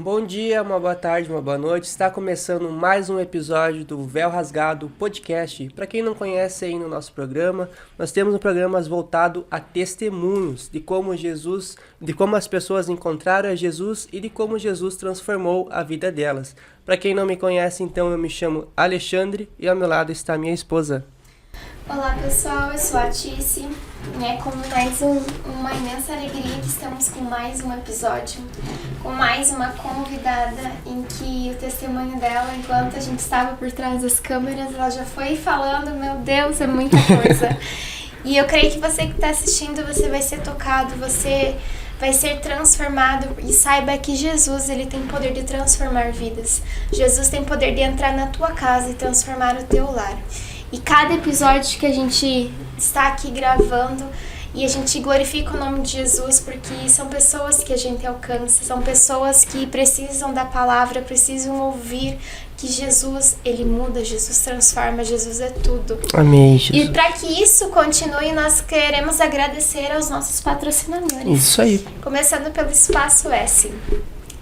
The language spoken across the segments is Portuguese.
bom dia, uma boa tarde, uma boa noite. Está começando mais um episódio do Véu Rasgado Podcast. Para quem não conhece aí no nosso programa, nós temos um programa voltado a testemunhos de como Jesus, de como as pessoas encontraram a Jesus e de como Jesus transformou a vida delas. Para quem não me conhece, então eu me chamo Alexandre e ao meu lado está minha esposa. Olá pessoal, eu sou a Tice, com mais uma imensa alegria que estamos com mais um episódio, com mais uma convidada em que o testemunho dela, enquanto a gente estava por trás das câmeras, ela já foi falando, meu Deus, é muita coisa. E eu creio que você que está assistindo, você vai ser tocado, você vai ser transformado e saiba que Jesus, ele tem poder de transformar vidas. Jesus tem poder de entrar na tua casa e transformar o teu lar. E cada episódio que a gente está aqui gravando e a gente glorifica o nome de Jesus porque são pessoas que a gente alcança, são pessoas que precisam da palavra, precisam ouvir que Jesus, ele muda, Jesus transforma, Jesus é tudo. Amém, Jesus. E para que isso continue, nós queremos agradecer aos nossos patrocinadores. Isso aí. Começando pelo Espaço S.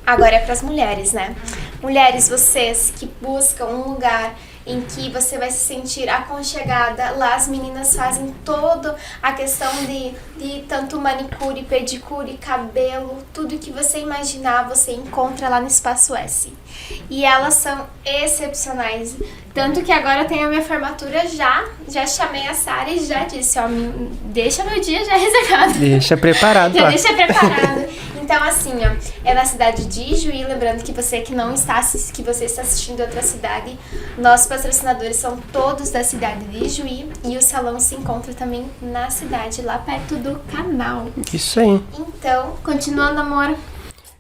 Agora é para as mulheres, né? Mulheres, vocês que buscam um lugar em que você vai se sentir aconchegada. Lá as meninas fazem toda a questão de tanto manicure, pedicure, cabelo, tudo que você imaginar você encontra lá no Espaço S. E elas são excepcionais. Tanto que agora eu tenho a minha formatura já chamei a Sara e já disse, ó, deixa meu dia já reservado. Deixa preparado já lá. deixa preparado. Então, assim, ó, é na cidade de Ijuí, lembrando que você que não está, que você está assistindo outra cidade, nossos patrocinadores são todos da cidade de Ijuí e o salão se encontra também na cidade, lá perto do canal. Isso aí. Então, continuando, amor.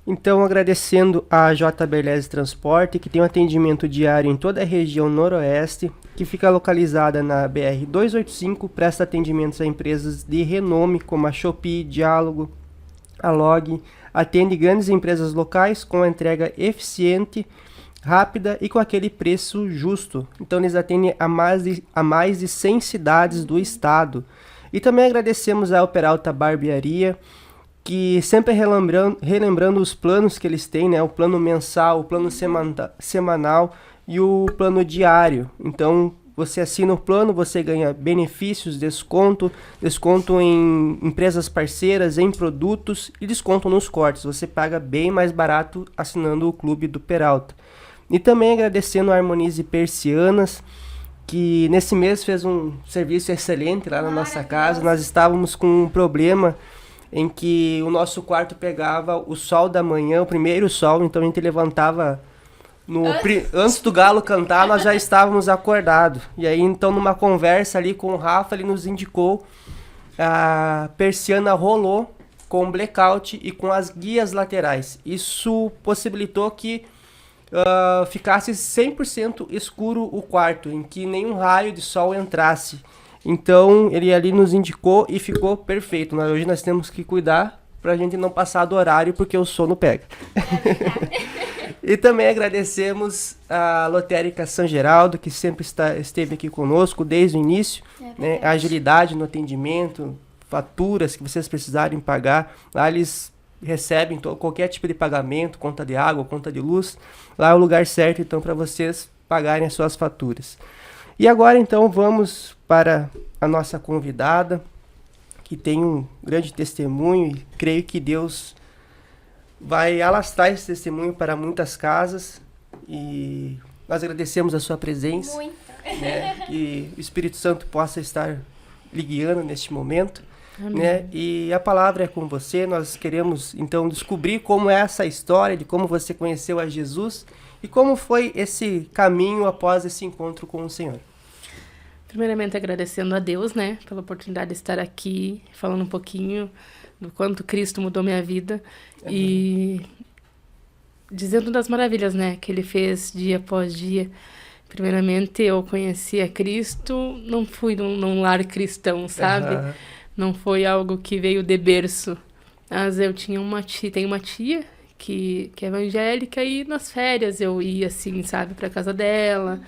Então, agradecendo a JBLS Transporte, que tem um atendimento diário em toda a região noroeste, que fica localizada na BR-285, presta atendimentos a empresas de renome como a Shopee, Diálogo, a Log, atende grandes empresas locais com entrega eficiente, rápida e com aquele preço justo. Então eles atendem a mais de 100 cidades do estado. E também agradecemos a Peralta Barbearia, que sempre relembrando os planos que eles têm, né? O plano mensal, o plano semanal e o plano diário. Então você assina o plano, você ganha benefícios, desconto em empresas parceiras, em produtos e desconto nos cortes. Você paga bem mais barato assinando o Clube do Peralta. E também agradecendo a Harmonize Persianas, que nesse mês fez um serviço excelente lá na nossa casa. Nós estávamos com um problema em que o nosso quarto pegava o sol da manhã, o primeiro sol, então a gente levantava... Antes do galo cantar, nós já estávamos acordados. E aí, então, numa conversa ali com o Rafa, ele nos indicou a persiana rolou com blackout e com as guias laterais. Isso possibilitou que ficasse 100% escuro o quarto, em que nenhum raio de sol entrasse. Então, ele ali nos indicou e ficou perfeito. Hoje nós temos que cuidar pra gente não passar do horário, porque o sono pega. E também agradecemos a Lotérica São Geraldo, que sempre esteve aqui conosco desde o início, né? A agilidade no atendimento, faturas que vocês precisarem pagar. Lá eles recebem qualquer tipo de pagamento, conta de água, conta de luz. Lá é o lugar certo, então, para vocês pagarem as suas faturas. E agora, então, vamos para a nossa convidada, que tem um grande testemunho e creio que Deus vai alastrar esse testemunho para muitas casas e nós agradecemos a sua presença. Muito. Né, que o Espírito Santo possa estar lhe guiando neste momento. Né, e a palavra é com você. Nós queremos então descobrir como é essa história de como você conheceu a Jesus e como foi esse caminho após esse encontro com o Senhor. Primeiramente agradecendo a Deus, né, pela oportunidade de estar aqui falando um pouquinho do quanto Cristo mudou minha vida e dizendo das maravilhas, né, que Ele fez dia após dia. Primeiramente, eu conheci a Cristo, não fui num lar cristão, sabe? Não foi algo que veio de berço. Mas eu tinha tenho uma tia que é evangélica e nas férias eu ia, assim, sabe, pra casa dela.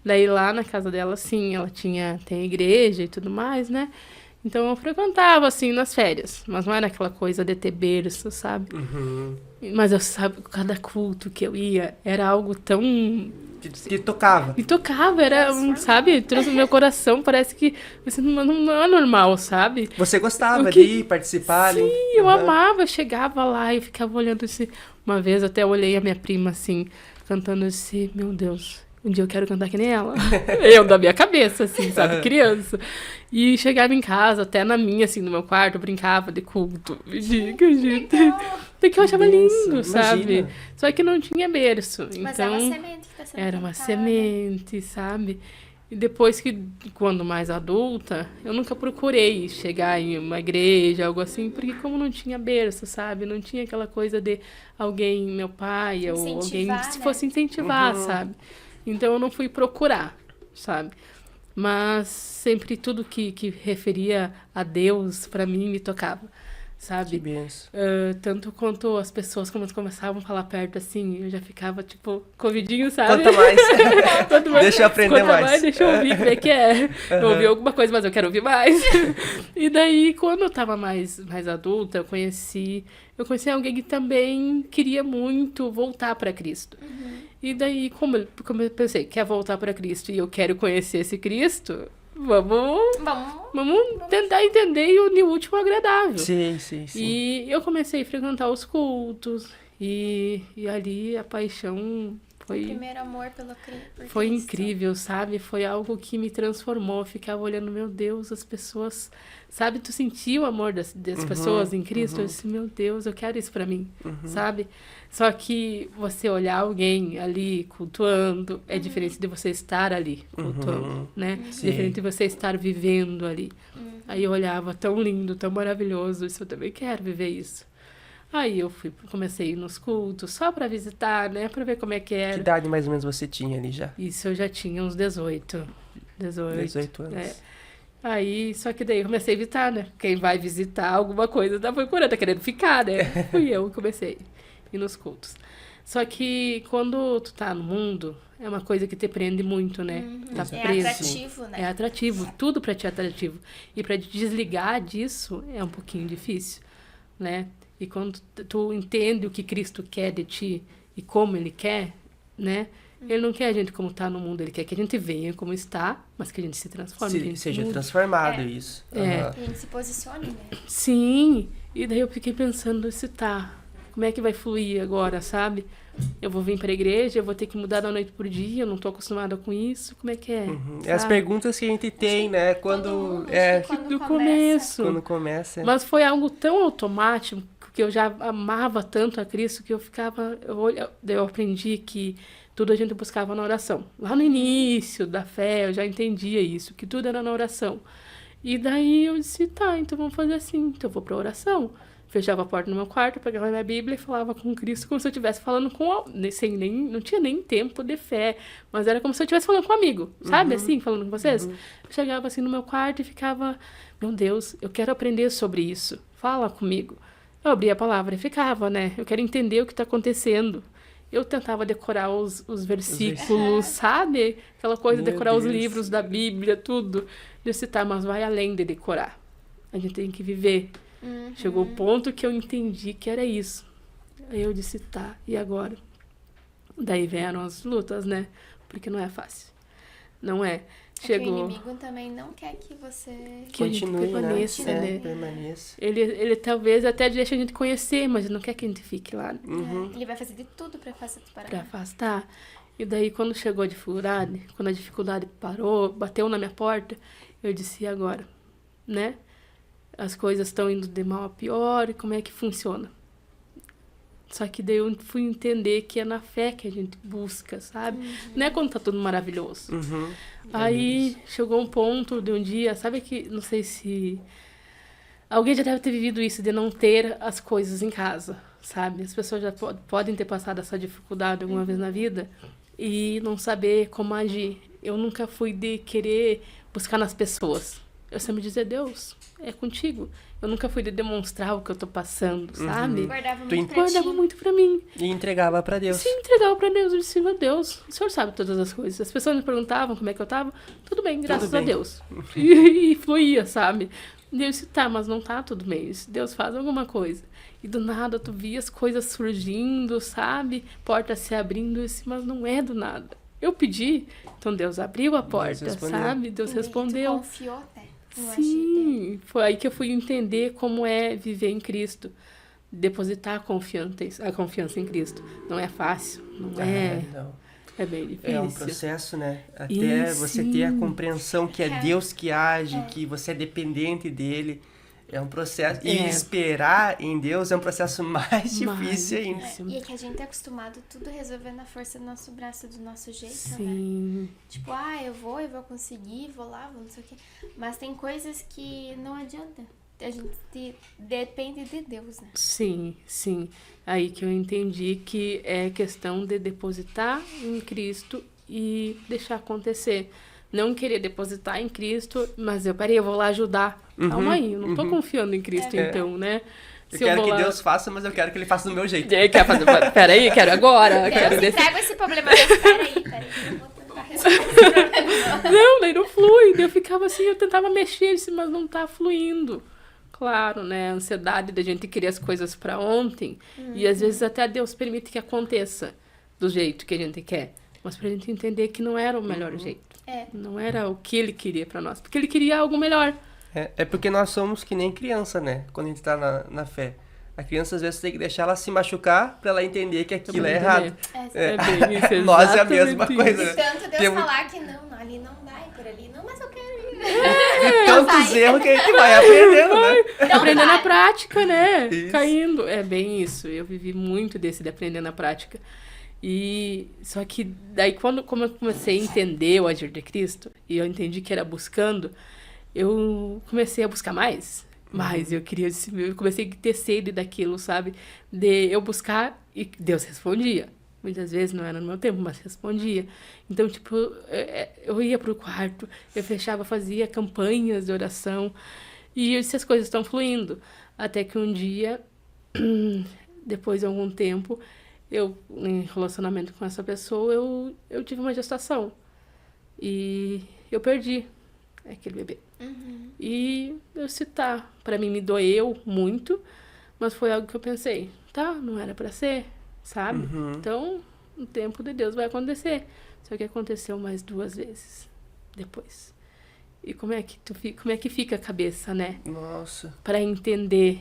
Daí lá na casa dela, sim, ela tem igreja e tudo mais, né? Então eu frequentava, assim, nas férias. Mas não era aquela coisa de ter berço, sabe? Uhum. Mas eu sabe, cada culto que eu ia era algo tão... Que tocava. Me tocava, era, sabe? Trouxe no meu coração, parece que assim, não é normal, sabe? Você gostava O que- de ir participar? Sim, ali? eu Aham. amava, eu chegava lá e ficava olhando esse... Uma vez eu até olhei a minha prima, assim, cantando esse... Meu Deus, um dia eu quero cantar que nem ela. Eu, da minha cabeça, assim, sabe? Criança. E chegava em casa, até na minha, assim, no meu quarto, eu brincava de culto. Gente, porque eu achava Benção, lindo, sabe? imagina. Só que não tinha berço. Mas Então, é uma semente que tá sendo era uma plantada. semente, sabe? E depois que, quando mais adulta, eu nunca procurei chegar em uma igreja, algo assim, porque como não tinha berço, sabe? Não tinha aquela coisa de alguém, meu pai, ou alguém Incentivar, que se né? fosse incentivar, sabe? Então eu não fui procurar, sabe? Mas sempre tudo que referia a Deus, pra mim, me tocava, Que sabe? benção. Tanto quanto as pessoas, quando começavam a falar perto, assim, eu já ficava, tipo, covidinho, sabe? Conta mais. Quanto mais, Deixa eu aprender conta mais. Deixa eu ouvir como é que é. Eu ouvi alguma coisa, mas eu quero ouvir mais. E daí, quando eu tava mais adulta, eu conheci alguém que também queria muito voltar para Cristo. E daí, como eu pensei, quer voltar para Cristo e eu quero conhecer esse Cristo, vamos tentar entender e unir o último ao agradável. Sim. E eu comecei a frequentar os cultos. E ali a paixão foi... Primeiro amor por Foi Cristo. incrível, sabe? Foi algo que me transformou. Eu ficava olhando, meu Deus, as pessoas... Sabe, tu sentiu o amor das pessoas em Cristo? Eu disse, meu Deus, eu quero isso pra mim, sabe? Só que você olhar alguém ali cultuando é diferente de você estar ali cultuando, né? Sim. Diferente de você estar vivendo ali. Aí eu olhava, tão lindo, tão maravilhoso, isso eu também quero viver isso. Aí eu comecei a ir nos cultos, só pra visitar, né? Pra ver como é que Que era. idade mais ou menos você tinha ali já? Isso eu já tinha uns 18. 18 anos. É. Aí, só que daí eu comecei a evitar, né? Quem vai visitar alguma coisa tá procurando, tá querendo ficar, né? Fui eu que comecei a ir nos cultos. Só que quando tu tá no mundo, é uma coisa que te prende muito, né? Tá É preso. atrativo, né? É atrativo, tudo pra ti é atrativo. E pra te desligar disso é um pouquinho difícil, né? E quando tu entende o que Cristo quer de ti e como Ele quer, né? Ele não quer a gente como tá no mundo, Ele quer que a gente venha como está, mas que a gente se transforme. que a gente Seja mude. transformado, É. isso. É. Aham. Que a gente se posicione, né? Sim, e daí eu fiquei pensando, se tá, como é que vai fluir agora, sabe? Eu vou vir pra igreja, eu vou ter que mudar da noite pro dia, eu não tô acostumada com isso, como é que é? É as sabe? perguntas que a gente tem, né? Quando Do começo. quando começa. Mas foi algo tão automático que eu já amava tanto a Cristo que eu ficava. Eu aprendi que tudo a gente buscava na oração. Lá no início da fé eu já entendia isso, que tudo era na oração. E daí eu disse, tá, então vamos fazer assim, então eu vou pra oração. Fechava a porta no meu quarto, pegava minha Bíblia e falava com Cristo como se eu estivesse falando sem nem, não tinha nem tempo de fé, mas era como se eu estivesse falando com um amigo, sabe? Assim, falando com vocês. Eu chegava assim no meu quarto e ficava, meu Deus, eu quero aprender sobre isso, fala comigo. Eu abria a palavra e ficava, né? Eu quero entender o que está acontecendo. Eu tentava decorar os versículos, sabe? Aquela coisa, Meu decorar os Deus. livros da Bíblia, tudo. Eu disse, tá, mas vai além de decorar. A gente tem que viver. Chegou o ponto que eu entendi que era isso. Aí eu disse, tá, e agora? Daí vieram as lutas, né? Porque não é fácil. Não é. É que o Chegou. inimigo também não quer que você... Que a gente Continue, permaneça, né? né? Permaneça. Ele talvez até deixe a gente conhecer, mas ele não quer que a gente fique lá, né? Ele vai fazer de tudo pra fazer tu parar. Pra afastar. E daí, quando chegou a dificuldade, quando a dificuldade parou, bateu na minha porta, eu disse, e agora? Né? As coisas estão indo de mal a pior, e como é que funciona? Só que daí eu fui entender que é na fé que a gente busca, sabe? Não é quando tá tudo maravilhoso. Aí chegou um ponto de um dia, sabe que, não sei se... Alguém já deve ter vivido isso, de não ter as coisas em casa, sabe? As pessoas já podem ter passado essa dificuldade alguma vez na vida e não saber como agir. Eu nunca fui de querer buscar nas pessoas. Eu sempre dizia, Deus, é contigo. Eu nunca fui de demonstrar o que eu tô passando, sabe? Guardava Tu muito pra ti. Guardava muito pra mim. E entregava pra Deus. Se entregava pra Deus. Eu disse, meu Deus, o Senhor sabe todas as coisas. As pessoas me perguntavam como é que eu tava. Tudo bem, graças bem. a Deus. E fluía, sabe? Deus disse, tá, mas não tá tudo bem. Deus faz alguma coisa. E do nada tu via as coisas surgindo, sabe? Portas se abrindo, eu disse, mas não é do nada. Eu pedi, então Deus abriu a porta, sabe? Deus respondeu. Tu confiou até. Sim, foi aí que eu fui entender como é viver em Cristo. Depositar a confiança em Cristo. Não é fácil, não é... Não. É bem difícil. É um processo, né? Até você ter a compreensão que é Deus que age, que você é dependente dele. É um processo. E esperar em Deus é um processo mais difícil ainda. E é que a gente é acostumado tudo resolver na força do nosso braço, do nosso jeito, Sim. né? Tipo, eu vou conseguir, vou lá, vou não sei o quê. Mas tem coisas que não adianta. A gente depende de Deus, né? Sim, sim. Aí que eu entendi que é questão de depositar em Cristo e deixar acontecer. Não querer depositar em Cristo, mas eu vou lá ajudar. Calma aí, eu não tô confiando em Cristo então, né? Eu quero que Deus faça, mas eu quero que ele faça do meu jeito. Quer fazer? Peraí, quero agora. Deus, entrega esse problema. Peraí, eu vou tentar resolver esse problema. Não, daí não flui. Daí eu ficava assim, eu tentava mexer, mas não tá fluindo. Claro, né? A ansiedade da gente querer as coisas pra ontem. E às vezes até Deus permite que aconteça do jeito que a gente quer. Mas pra gente entender que não era o melhor jeito. Não era o que ele queria pra nós. Porque ele queria algo melhor. É porque nós somos que nem criança, né? Quando a gente tá na fé. A criança, às vezes, tem que deixar ela se machucar pra ela entender que aquilo é errado. É bem isso, Nós é a mesma coisa, né? E tanto Deus falar que não, ali não dá, e por ali não, mas eu quero ir. E tantos erros que a gente vai aprendendo, né? Aprender na prática, né? Isso. Caindo. É bem isso. Eu vivi muito desse de aprender na prática. E só que daí como eu comecei a entender o agir de Cristo, e eu entendi que era buscando, eu comecei a buscar mais. Mas eu comecei a ter sede daquilo, sabe? De eu buscar e Deus respondia. Muitas vezes não era no meu tempo, mas respondia. Então, tipo, eu ia pro quarto, eu fechava, fazia campanhas de oração. E essas coisas estão fluindo. Até que um dia, depois de algum tempo, em relacionamento com essa pessoa, eu tive uma gestação. E eu perdi aquele bebê. E eu disse, pra mim me doeu muito, mas foi algo que eu pensei, não era pra ser, sabe? Então, o tempo de Deus vai acontecer. Só que aconteceu mais 2 vezes depois. E como é que fica a cabeça, né? Nossa. Pra entender.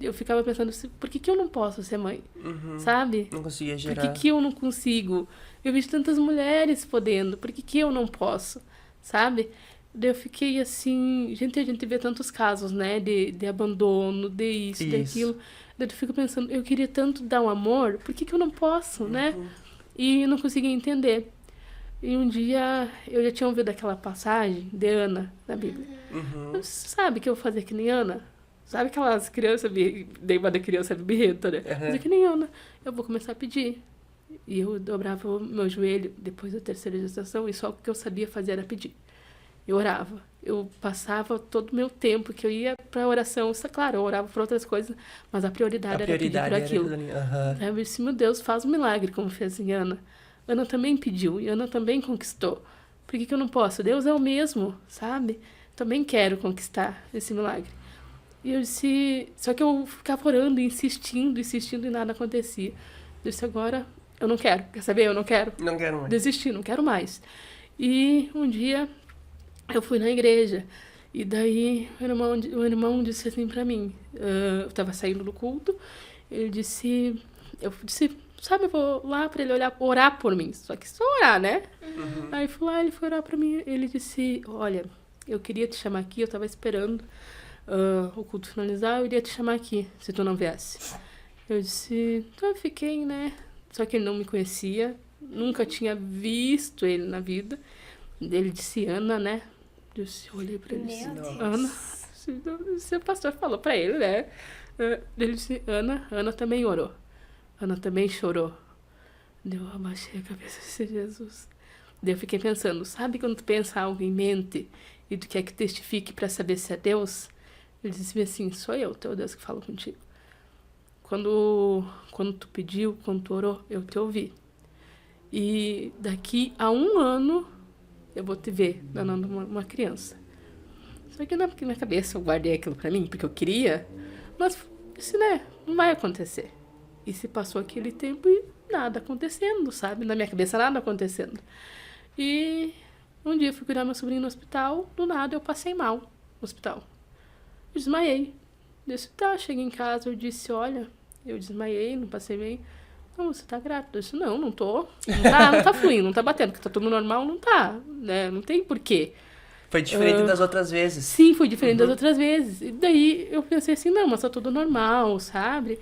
Eu ficava pensando, por que eu não posso ser mãe? Sabe? Não conseguia gerar. Por que eu não consigo? Eu vejo tantas mulheres podendo, por que eu não posso? Sabe? Daí eu fiquei assim... a gente vê tantos casos, né? De abandono, de isso, daquilo. Daí eu fico pensando, eu queria tanto dar um amor, por que eu não posso, né? E eu não conseguia entender. E um dia, eu já tinha ouvido aquela passagem de Ana, na Bíblia. Sabe que eu vou fazer que nem Ana? Sabe aquelas crianças, daí uma da criança birrenta, né? Fazer que nem Ana. Eu vou começar a pedir. E eu dobrava o meu joelho depois da 3ª gestação e só o que eu sabia fazer era pedir. Eu orava. Eu passava todo o meu tempo que eu ia pra oração. Isso, claro, eu orava por outras coisas, mas a prioridade era pedir por aquilo. Eu disse, meu Deus, faz um milagre, como fez em Ana. Ana também pediu e Ana também conquistou. Por que eu não posso? Deus é o mesmo, sabe? Também quero conquistar esse milagre. E eu disse... Só que eu ficava orando, insistindo e nada acontecia. Eu disse, agora eu não quero. Quer saber? Eu não quero. Não quero mais. Desisti, não quero mais. E um dia eu fui na igreja. E daí o irmão disse assim pra mim. Eu tava saindo do culto. Ele disse... Eu disse, sabe, eu vou lá pra ele orar por mim. Só que só orar, né? Aí fui lá, ele foi orar pra mim. Ele disse, olha, eu queria te chamar aqui. Eu tava esperando o culto finalizar. Eu iria te chamar aqui, se tu não viesse. Eu disse, então eu fiquei, né? Só que ele não me conhecia. Nunca tinha visto ele na vida. Ele disse, Ana, né? Eu olhei pra ele e disse, Ana. O seu pastor falou pra ele, né? Ele disse, Ana também orou. Ana também chorou. Eu abaixei a cabeça e disse, Jesus. Daí eu fiquei pensando, sabe quando tu pensa algo em mente e tu quer que testifique pra saber se é Deus? Ele disse assim, sou eu, teu Deus, que fala contigo. Quando tu pediu, quando tu orou, eu te ouvi. E daqui a 1 ano, eu vou te ver danando uma criança. Só que na minha cabeça eu guardei aquilo pra mim, porque eu queria. Mas disse, né, não vai acontecer. E se passou aquele tempo e nada acontecendo, sabe? Na minha cabeça nada acontecendo. E um dia eu fui cuidar meu sobrinho no hospital, do nada eu passei mal no hospital. Eu desmaiei. Disse, tá, cheguei em casa, eu disse, olha, eu desmaiei, não passei bem. Não, você tá grávida. Eu disse, não tô. Não tá fluindo, não tá batendo, porque tá tudo normal, não tá, né? Não tem porquê. Foi diferente das outras vezes. Sim, foi diferente das outras vezes. E daí eu pensei assim, não, mas tá tudo normal, sabe?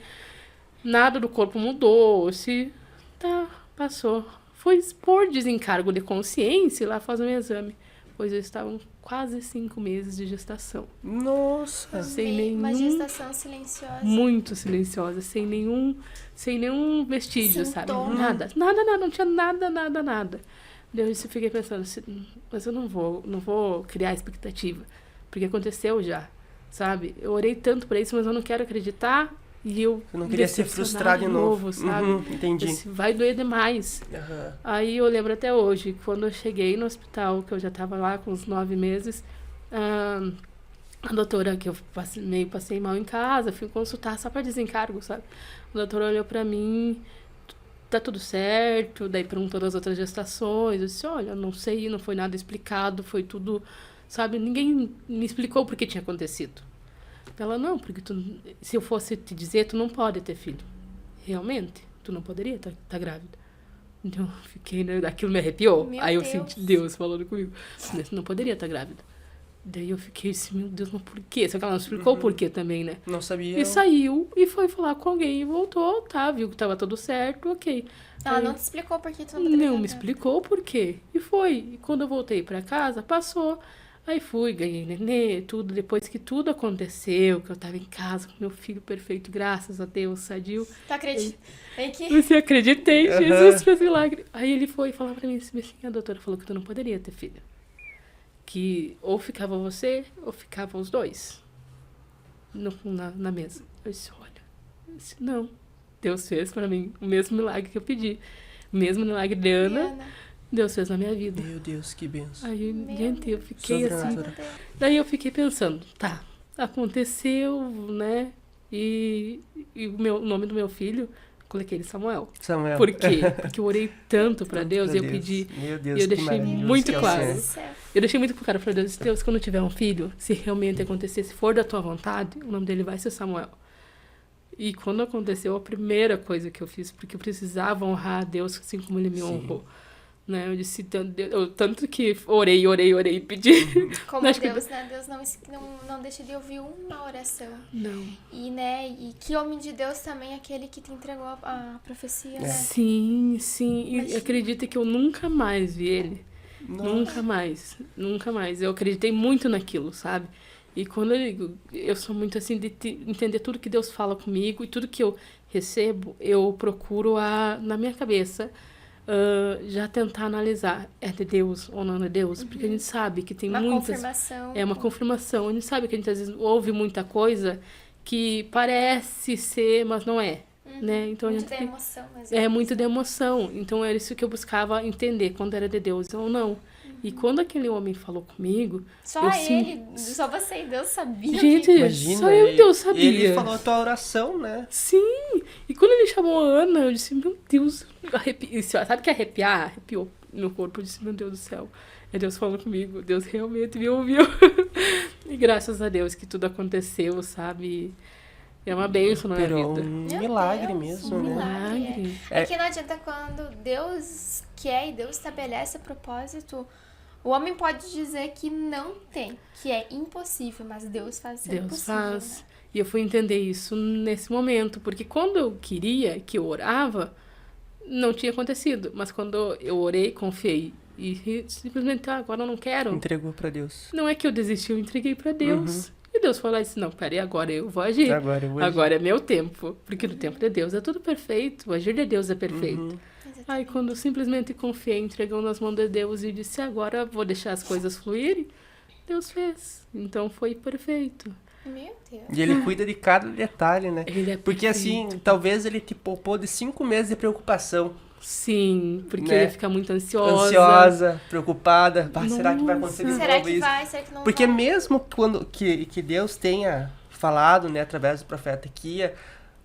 Nada do corpo mudou, se tá, passou. Fui por desencargo de consciência lá fazer um exame, pois eles estavam quase 5 meses de gestação. Nossa! Sem Uma nenhum... gestação silenciosa. Muito silenciosa, sem nenhum vestígio, sabe? Sintoma. Nada, não tinha nada. Daí eu fiquei pensando, mas eu não vou criar expectativa, porque aconteceu já, sabe? Eu orei tanto pra isso, mas eu não quero acreditar e eu não queria ser frustrado de novo, sabe? Entendi. Vai doer demais. Aí eu lembro até hoje, quando eu cheguei no hospital, que eu já tava lá com uns 9 meses, a doutora, que eu passei mal em casa, fui consultar só pra desencargo, sabe? A doutora olhou pra mim, tá tudo certo, daí perguntou das outras gestações, eu disse, olha, não sei, não foi nada explicado, foi tudo, sabe, ninguém me explicou por que tinha acontecido. Ela, não, porque se eu fosse te dizer, tu não pode ter filho. Realmente, tu não poderia tá grávida. Então, eu fiquei, né, aquilo me arrepiou. Meu Aí eu Deus. senti Deus falando comigo, tu não poderia estar grávida. Daí eu fiquei assim, meu Deus, mas por quê? Só que ela não explicou o porquê também, né? Não sabia. E saiu e foi falar com alguém e voltou, tá? Viu que tava tudo certo, ok. Ela Aí, não te explicou por que tu não poderia não me estar explicou o porquê. E foi. E quando eu voltei pra casa, passou. Aí fui, ganhei nenê, tudo. Depois que tudo aconteceu, que eu tava em casa com meu filho perfeito, graças a Deus, sadio. Tu acredita? Vem que... Você acreditei, Jesus fez milagre. Aí ele foi falar pra mim assim, a doutora falou que tu não poderia ter filho. Que ou ficava você, ou ficavam os dois na mesa. Eu disse, olha, não. Deus fez pra mim o mesmo milagre que eu pedi. O mesmo milagre de Ana, Deus fez na minha vida. Meu Deus, que benção. Aí, Meu gente, eu fiquei Deus. assim. Meu Deus. Daí eu fiquei pensando, tá, aconteceu, né? E o nome do meu filho, coloquei ele Samuel. Samuel. Por quê? Porque eu orei tanto pra Deus, Pra e eu pedi. Meu Deus, e eu que deixei maravilhoso muito que é o claro. Senhor. Deus do céu. Eu deixei muito claro pra Deus, Deus, quando eu tiver um filho, se realmente acontecer, se for da tua vontade, o nome dele vai ser Samuel. E quando aconteceu, a primeira coisa que eu fiz, porque eu precisava honrar a Deus assim como ele me honrou. Né? Eu disse, tanto que orei e pedi. Como Acho que Deus, né? Deus não deixa de ouvir uma oração. Não. E, né? E que homem de Deus também é aquele que te entregou a profecia, né? Sim. E Imagina. acredita que eu nunca mais vi ele. Nunca mais. Eu acreditei muito naquilo, sabe? E quando eu sou muito assim de entender tudo que Deus fala comigo e tudo que eu recebo, eu procuro na minha cabeça já tentar analisar, é de Deus ou não é de Deus? Porque a gente sabe que tem Uma muitas... confirmação. É uma confirmação. A gente sabe que a gente às vezes ouve muita coisa que parece ser, mas não é. Né? Então, a Muito gente da emoção, mas é muito de emoção. Então era isso que eu buscava entender, quando era de Deus ou não. E quando aquele homem falou comigo... Só eu ele, só você e Deus sabiam. Gente, Imagina, só eu e Deus sabia. Ele falou a tua oração, né? Sim! E quando ele chamou a Ana, eu disse, meu Deus, sabe que arrepiar? Arrepiou meu corpo, eu disse, meu Deus do céu. É Deus falando comigo, Deus realmente me ouviu. E graças a Deus que tudo aconteceu, sabe? É uma bênção na minha Operou vida. um Meu milagre Deus, mesmo, um né? milagre. É que não adianta quando Deus quer e Deus estabelece propósito. O homem pode dizer que não tem, que é impossível, mas Deus faz ser Deus possível. faz. Né? E eu fui entender isso nesse momento, porque quando eu queria, que eu orava, não tinha acontecido. Mas quando eu orei, confiei e simplesmente, agora eu não quero. Entregou pra Deus. Não é que eu desisti, eu entreguei pra Deus. E Deus falou e disse, não, peraí, agora eu vou agir. Agora eu vou agir. Agora é meu tempo. Porque no tempo de Deus é tudo perfeito. O agir de Deus é perfeito. Aí quando eu simplesmente confiei, entregou nas mãos de Deus e disse, agora vou deixar as coisas fluírem, Deus fez. Então foi perfeito. Meu Deus. E ele cuida de cada detalhe, né? Ele é Porque assim, perfeito. talvez ele te poupou de 5 meses de preocupação. Sim, porque Né? eu ia ficar muito ansiosa. Ansiosa, preocupada. Bah, será que vai acontecer de Será novo que isso? vai? Será que não Porque vai? mesmo quando que Deus tenha falado, né, através do profeta Kia,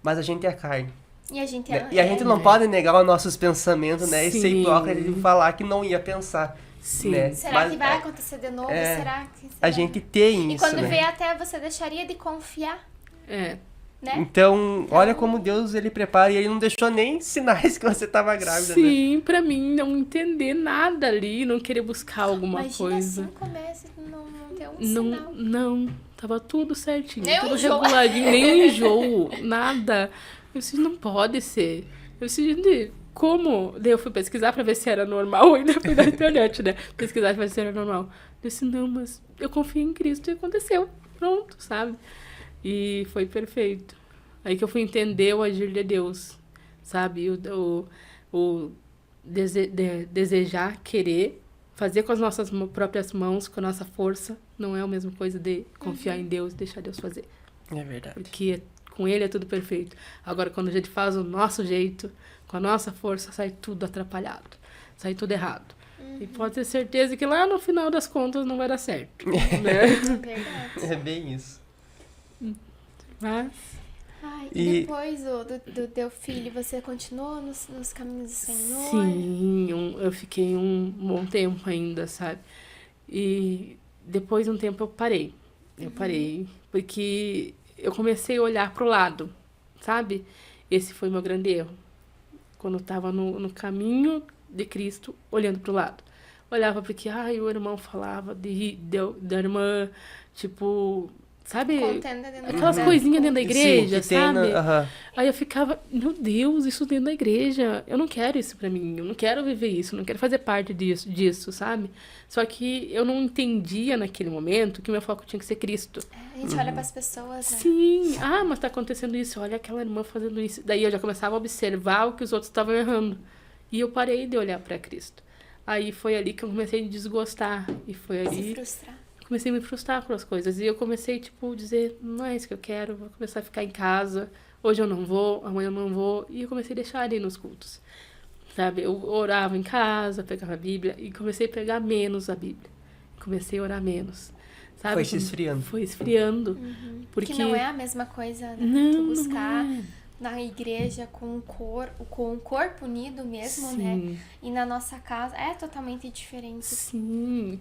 mas a gente é carne. E a gente Né? E a gente não pode negar os nossos pensamentos, né? E ser Sim. hipócrita de falar que não ia pensar. Sim. Né? Será Mas que vai acontecer de novo? Será que... a gente tem E isso, quando né? vê até, você deixaria de confiar, É. né? Então, olha como Deus ele prepara e ele não deixou nem sinais que você estava grávida, né? Sim, pra mim não entender nada ali, não querer buscar alguma Imagina coisa. 5 meses e não ter um Não, sinal. não, tava tudo certinho, Nem um tudo enjoo. reguladinho, nem um enjoo, nada. Eu disse, não pode ser. Eu disse, gente, como? Daí eu fui pesquisar pra ver se era normal, ainda fui na internet, né? Pesquisar pra ver se era normal. Eu disse, não, mas eu confio em Cristo e aconteceu. Pronto, sabe? E foi perfeito. Aí que eu fui entender o agir de Deus, sabe? O desejar, querer, fazer com as nossas próprias mãos, com a nossa força, não é a mesma coisa de confiar em Deus e deixar Deus fazer. É verdade. Porque com Ele é tudo perfeito. Agora, quando a gente faz o nosso jeito, com a nossa força, sai tudo atrapalhado, sai tudo errado. E pode ter certeza que lá no final das contas não vai dar certo. Né? Verdade. É bem isso. Mas, Ai, E- e depois do teu filho, você continuou nos caminhos do Senhor? sim, eu fiquei um bom tempo ainda, sabe? E depois de um tempo eu parei. Eu parei porque eu comecei a olhar pro lado, sabe? Esse foi meu grande erro. Quando eu tava no caminho de Cristo, olhando pro lado. Olhava porque, o irmão falava da irmã, tipo, sabe? Contenda dentro Aquelas da- coisinhas dentro da igreja, Sim, que tem sabe? aham. Aí eu ficava, meu Deus, isso dentro da igreja. Eu não quero isso pra mim. Eu não quero viver isso. Eu não quero fazer parte disso, sabe? Só que eu não entendia naquele momento que o meu foco tinha que ser Cristo. A gente olha pras pessoas, né? Sim. Mas tá acontecendo isso. Olha aquela irmã fazendo isso. Daí eu já começava a observar o que os outros estavam errando. E eu parei de olhar pra Cristo. Aí foi ali que eu comecei a me desgostar. E foi Se ali... frustrar. Comecei a me frustrar com as coisas. E eu comecei, dizer, não é isso que eu quero, vou começar a ficar em casa. Hoje eu não vou, amanhã eu não vou. E eu comecei a deixar de ir nos cultos. Sabe? Eu orava em casa, pegava a Bíblia e comecei a pegar menos a Bíblia. Comecei a orar menos. Sabe? Foi se esfriando. Foi esfriando. Porque Que não é a mesma coisa, né? Não, Tu não buscar é. na igreja com o corpo unido mesmo, né? Sim. E na nossa casa é totalmente diferente. Sim,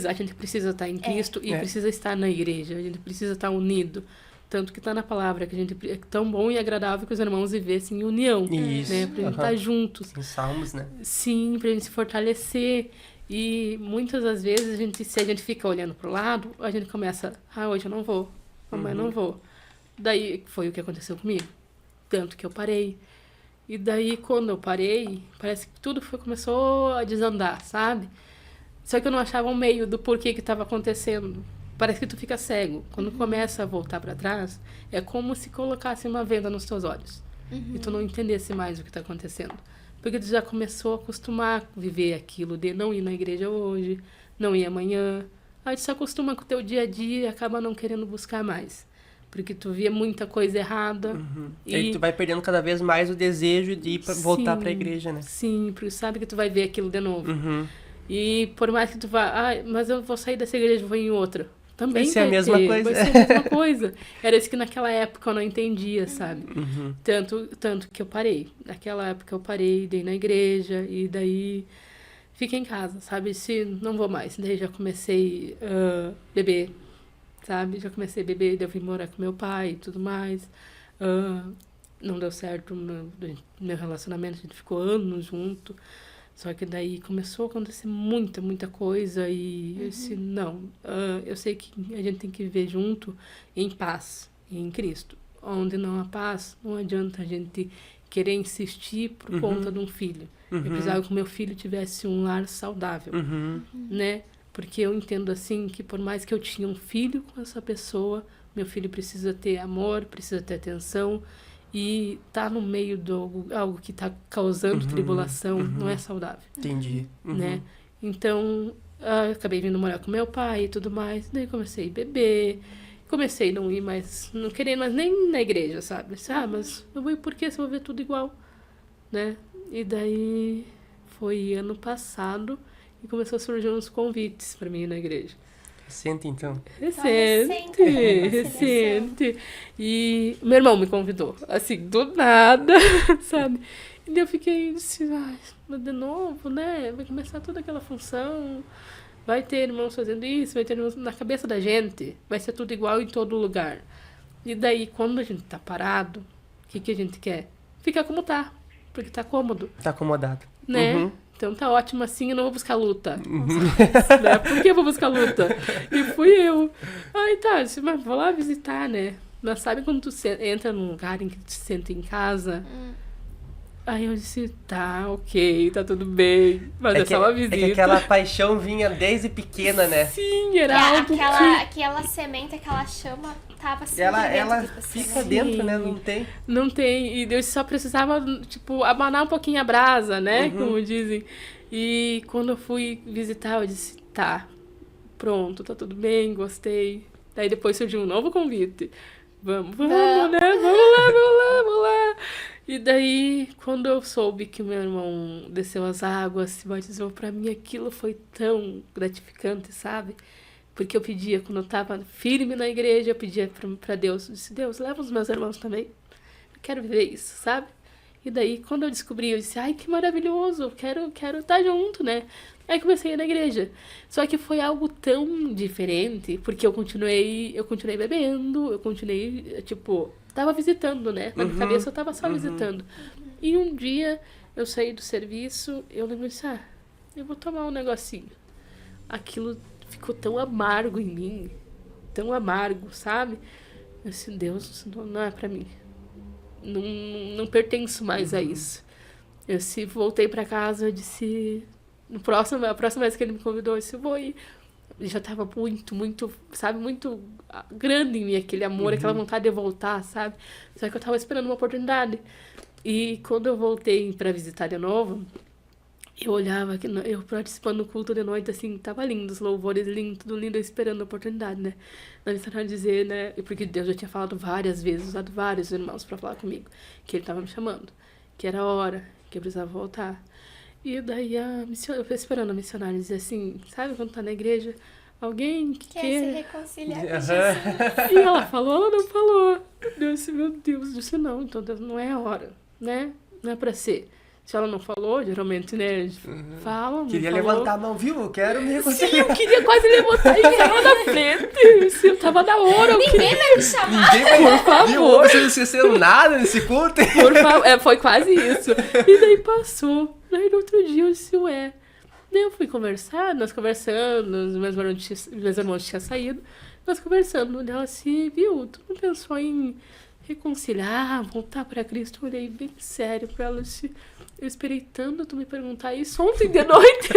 a gente precisa estar em Cristo e É. precisa estar na igreja, a gente precisa estar unido. Tanto que está na palavra, que a gente é tão bom e agradável que os irmãos vivessem em união. Isso, Né? Pra gente aham. estar juntos. Em Salmos, né? Sim, pra gente se fortalecer. E muitas das vezes, se a gente fica olhando pro lado, a gente começa, hoje eu não vou, amanhã eu não vou. Daí foi o que aconteceu comigo. Tanto que eu parei. E daí, quando eu parei, parece que tudo começou a desandar, sabe? Só que eu não achava um meio do porquê que estava acontecendo. Parece que tu fica cego. Quando começa a voltar para trás, é como se colocasse uma venda nos teus olhos. E tu não entendesse mais o que está acontecendo. Porque tu já começou a acostumar a viver aquilo de não ir na igreja hoje, não ir amanhã. Aí tu se acostuma com o teu dia a dia e acaba não querendo buscar mais. Porque tu via muita coisa errada. E aí tu vai perdendo cada vez mais o desejo de ir voltar Sim, pra igreja, né? Sim, porque sabe que tu vai ver aquilo de novo. Uhum. E por mais que tu vá, mas eu vou sair dessa igreja e vou em outra. Também Vai ser a vai mesma ter, coisa. vai ser a mesma coisa. Era isso que naquela época eu não entendia, sabe? Uhum. Tanto que eu parei. Naquela época eu parei, dei na igreja e daí fiquei em casa, sabe? Se não vou mais. Daí já comecei a beber, sabe? Já comecei a beber, daí eu vim morar com meu pai e tudo mais. Não deu certo o meu relacionamento, a gente ficou anos junto. Só que daí começou a acontecer muita coisa e eu disse, não, eu sei que a gente tem que viver junto em paz, em Cristo. Onde não há paz, não adianta a gente querer insistir por conta de um filho. Eu precisava que o meu filho tivesse um lar saudável, né? Porque eu entendo assim que por mais que eu tinha um filho com essa pessoa, meu filho precisa ter amor, precisa ter atenção. E tá no meio de algo que tá causando tribulação não é saudável, Entendi. né? Então, acabei vindo morar com meu pai e tudo mais. Daí comecei a beber, comecei a não ir mais, não querer mais nem na igreja, sabe? Mas eu vou ir por quê se eu vou ver tudo igual, né? E daí foi ano passado e começou a surgir uns convites pra mim ir na igreja. Recente, então. Recente. Reconciliação. E meu irmão me convidou, assim, do nada, sabe? E daí eu fiquei assim, ai, mas de novo, né? Vai começar toda aquela função, vai ter irmãos fazendo isso, vai ter irmãos na cabeça da gente, vai ser tudo igual em todo lugar. E daí, quando a gente tá parado, o que a gente quer? Ficar como tá, porque tá cômodo, Tá acomodado. né? Uhum. Então tá ótimo assim, eu não vou buscar luta. Né? Por que eu vou buscar luta? E fui eu. Aí tá, disse, mas vou lá visitar, né? Mas sabe quando tu entra num lugar em que tu se sente em casa? Aí eu disse, tá, ok, tá tudo bem. Mas é só uma visita. É que aquela paixão vinha desde pequena, né? Sim, era algo Aquela semente, aquela chama tava sempre Ela dentro de você, fica né? dentro, né? Sim. Não tem. Não tem, e eu só precisava, tipo, abanar um pouquinho a brasa, né, como dizem. E quando eu fui visitar, eu disse, tá, pronto, tá tudo bem, gostei. Daí depois surgiu um novo convite. Vamos, né, vamos lá. E daí, quando eu soube que o meu irmão desceu as águas, se batizou, pra mim aquilo foi tão gratificante, sabe? Porque eu pedia, quando eu tava firme na igreja, eu pedia pra Deus, eu disse, Deus, leva os meus irmãos também. Eu quero viver isso, sabe? E daí, quando eu descobri, eu disse, ai, que maravilhoso, quero estar junto, né? Aí comecei a ir na igreja. Só que foi algo tão diferente, porque eu continuei bebendo, eu continuei, tipo, tava visitando, né? Na minha cabeça eu tava só visitando. E um dia, eu saí do serviço, eu lembro disso, eu vou tomar um negocinho. Aquilo ficou tão amargo em mim, tão amargo, sabe? Eu disse, Deus, não é pra mim. Não pertenço mais a isso. Eu voltei pra casa, eu disse, a próxima vez que ele me convidou, eu disse, eu vou ir. Já tava muito, sabe, muito grande em mim aquele amor, aquela vontade de voltar, sabe? Só que eu tava esperando uma oportunidade. E quando eu voltei pra visitar de novo, eu olhava, eu participando do culto de noite, assim, tava lindo, os louvores lindos, tudo lindo, eu esperando a oportunidade, né? Na missionária dizer, né? Porque Deus já tinha falado várias vezes, usado vários irmãos pra falar comigo, que ele tava me chamando, que era a hora, que eu precisava voltar. E daí eu fui esperando a missionária dizer assim, sabe quando tá na igreja, alguém que Quer se reconciliar com Jesus? E ela falou, ela não falou. Eu disse, meu Deus, eu disse, não, então Deus, não é a hora, né? Não é pra ser. Se ela não falou, geralmente, né, falam. Queria falou. levantar a mão, viu? Eu quero me Sim, reconciliar. eu queria quase levantar e ela na frente. Eu tava na hora. Ninguém vai me chamar. Ninguém vai Por favor. Viu? Vocês não esqueceram nada nesse culto? Por favor. Foi quase isso. E daí passou. Daí no outro dia eu disse, ué. Daí eu fui conversar, nós conversando, os meus irmãos tinham saído, nós conversando. Ela assim, viu, tu não pensou em reconciliar, voltar pra Cristo? Eu olhei bem sério pra ela, assim, eu esperei tanto tu me perguntar isso ontem de noite.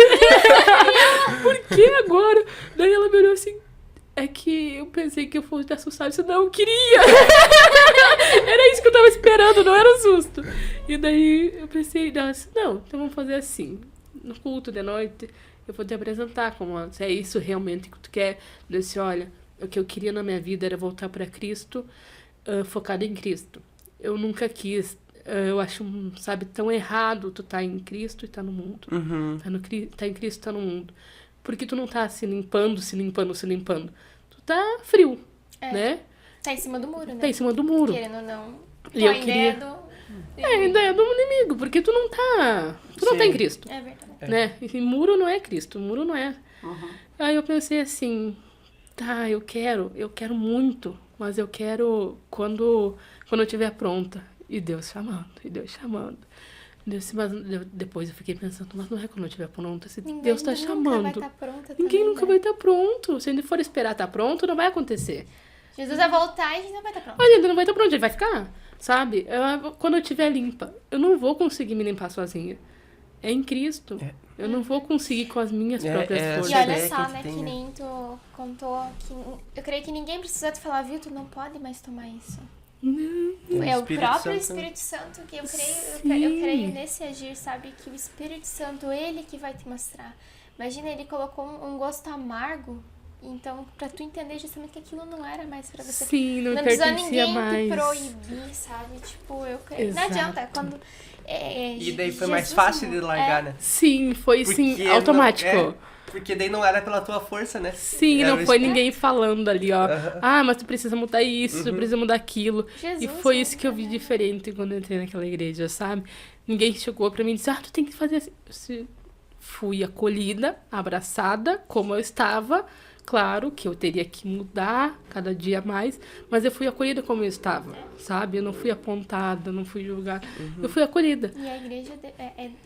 Por que agora? Daí ela me olhou assim, é que eu pensei que eu fosse te assustar. Eu disse, não, eu queria. Era isso que eu tava esperando, não era um susto. E daí eu pensei, não, então vamos fazer assim. No culto de noite, eu vou te apresentar como se é isso realmente que tu quer. Eu disse, olha, o que eu queria na minha vida era voltar para Cristo, focada em Cristo. Eu nunca quis, eu acho, sabe, tão errado tu tá em Cristo e tá no mundo. Tá em Cristo e tá no mundo. Porque tu não tá se limpando. Tu tá frio, né? Tá em cima do muro, né? Tá em cima do muro. Querendo ou não. E eu queria... ainda é do inimigo, porque tu não tá em Cristo. É verdade. Né? E muro não é Cristo, muro não é. Aí eu pensei assim, tá, eu quero muito, mas eu quero quando eu estiver pronta. E Deus chamando. Mas depois eu fiquei pensando, mas não é quando eu estiver pronta, se Deus tá chamando. Vai tá pronta Ninguém também, nunca né? vai estar pronto. Se a gente for esperar estar pronto, não vai acontecer. Jesus vai voltar e a gente não vai estar pronto. A gente não vai estar pronto, a gente vai ficar, sabe? Quando eu estiver limpa, eu não vou conseguir me limpar sozinha. É em Cristo. Eu não vou conseguir com as minhas próprias forças. E olha ideia só, que né, tem, que né? nem tu contou, que eu creio que ninguém precisou te falar, viu, tu não pode mais tomar isso. É o Espírito próprio Santo. Espírito Santo que eu Sim. creio nesse agir, sabe? Que o Espírito Santo, ele que vai te mostrar. Imagina, ele colocou um gosto amargo Então, pra tu entender justamente que aquilo não era mais pra você. Sim, não precisa pertencia ninguém mais. te proibir, sabe? Tipo, eu creio. Não Exato. adianta. Quando. E daí foi Jesus mais fácil de não- largar, né? Sim, foi sim, Porque automático. não- porque daí não era pela tua força, né? Sim, Era não o foi Espírito. ninguém falando ali, ó. Aham. Ah, mas tu precisa mudar isso, tu precisa mudar aquilo. Jesus E foi mesmo, isso que eu vi né? diferente quando eu entrei naquela igreja, sabe? Ninguém chegou pra mim e disse, tu tem que fazer assim. Fui acolhida, abraçada, como eu estava. Claro que eu teria que mudar cada dia mais, mas eu fui acolhida como eu estava, sabe? Eu não fui apontada, não fui julgada. Eu fui acolhida. E a igreja,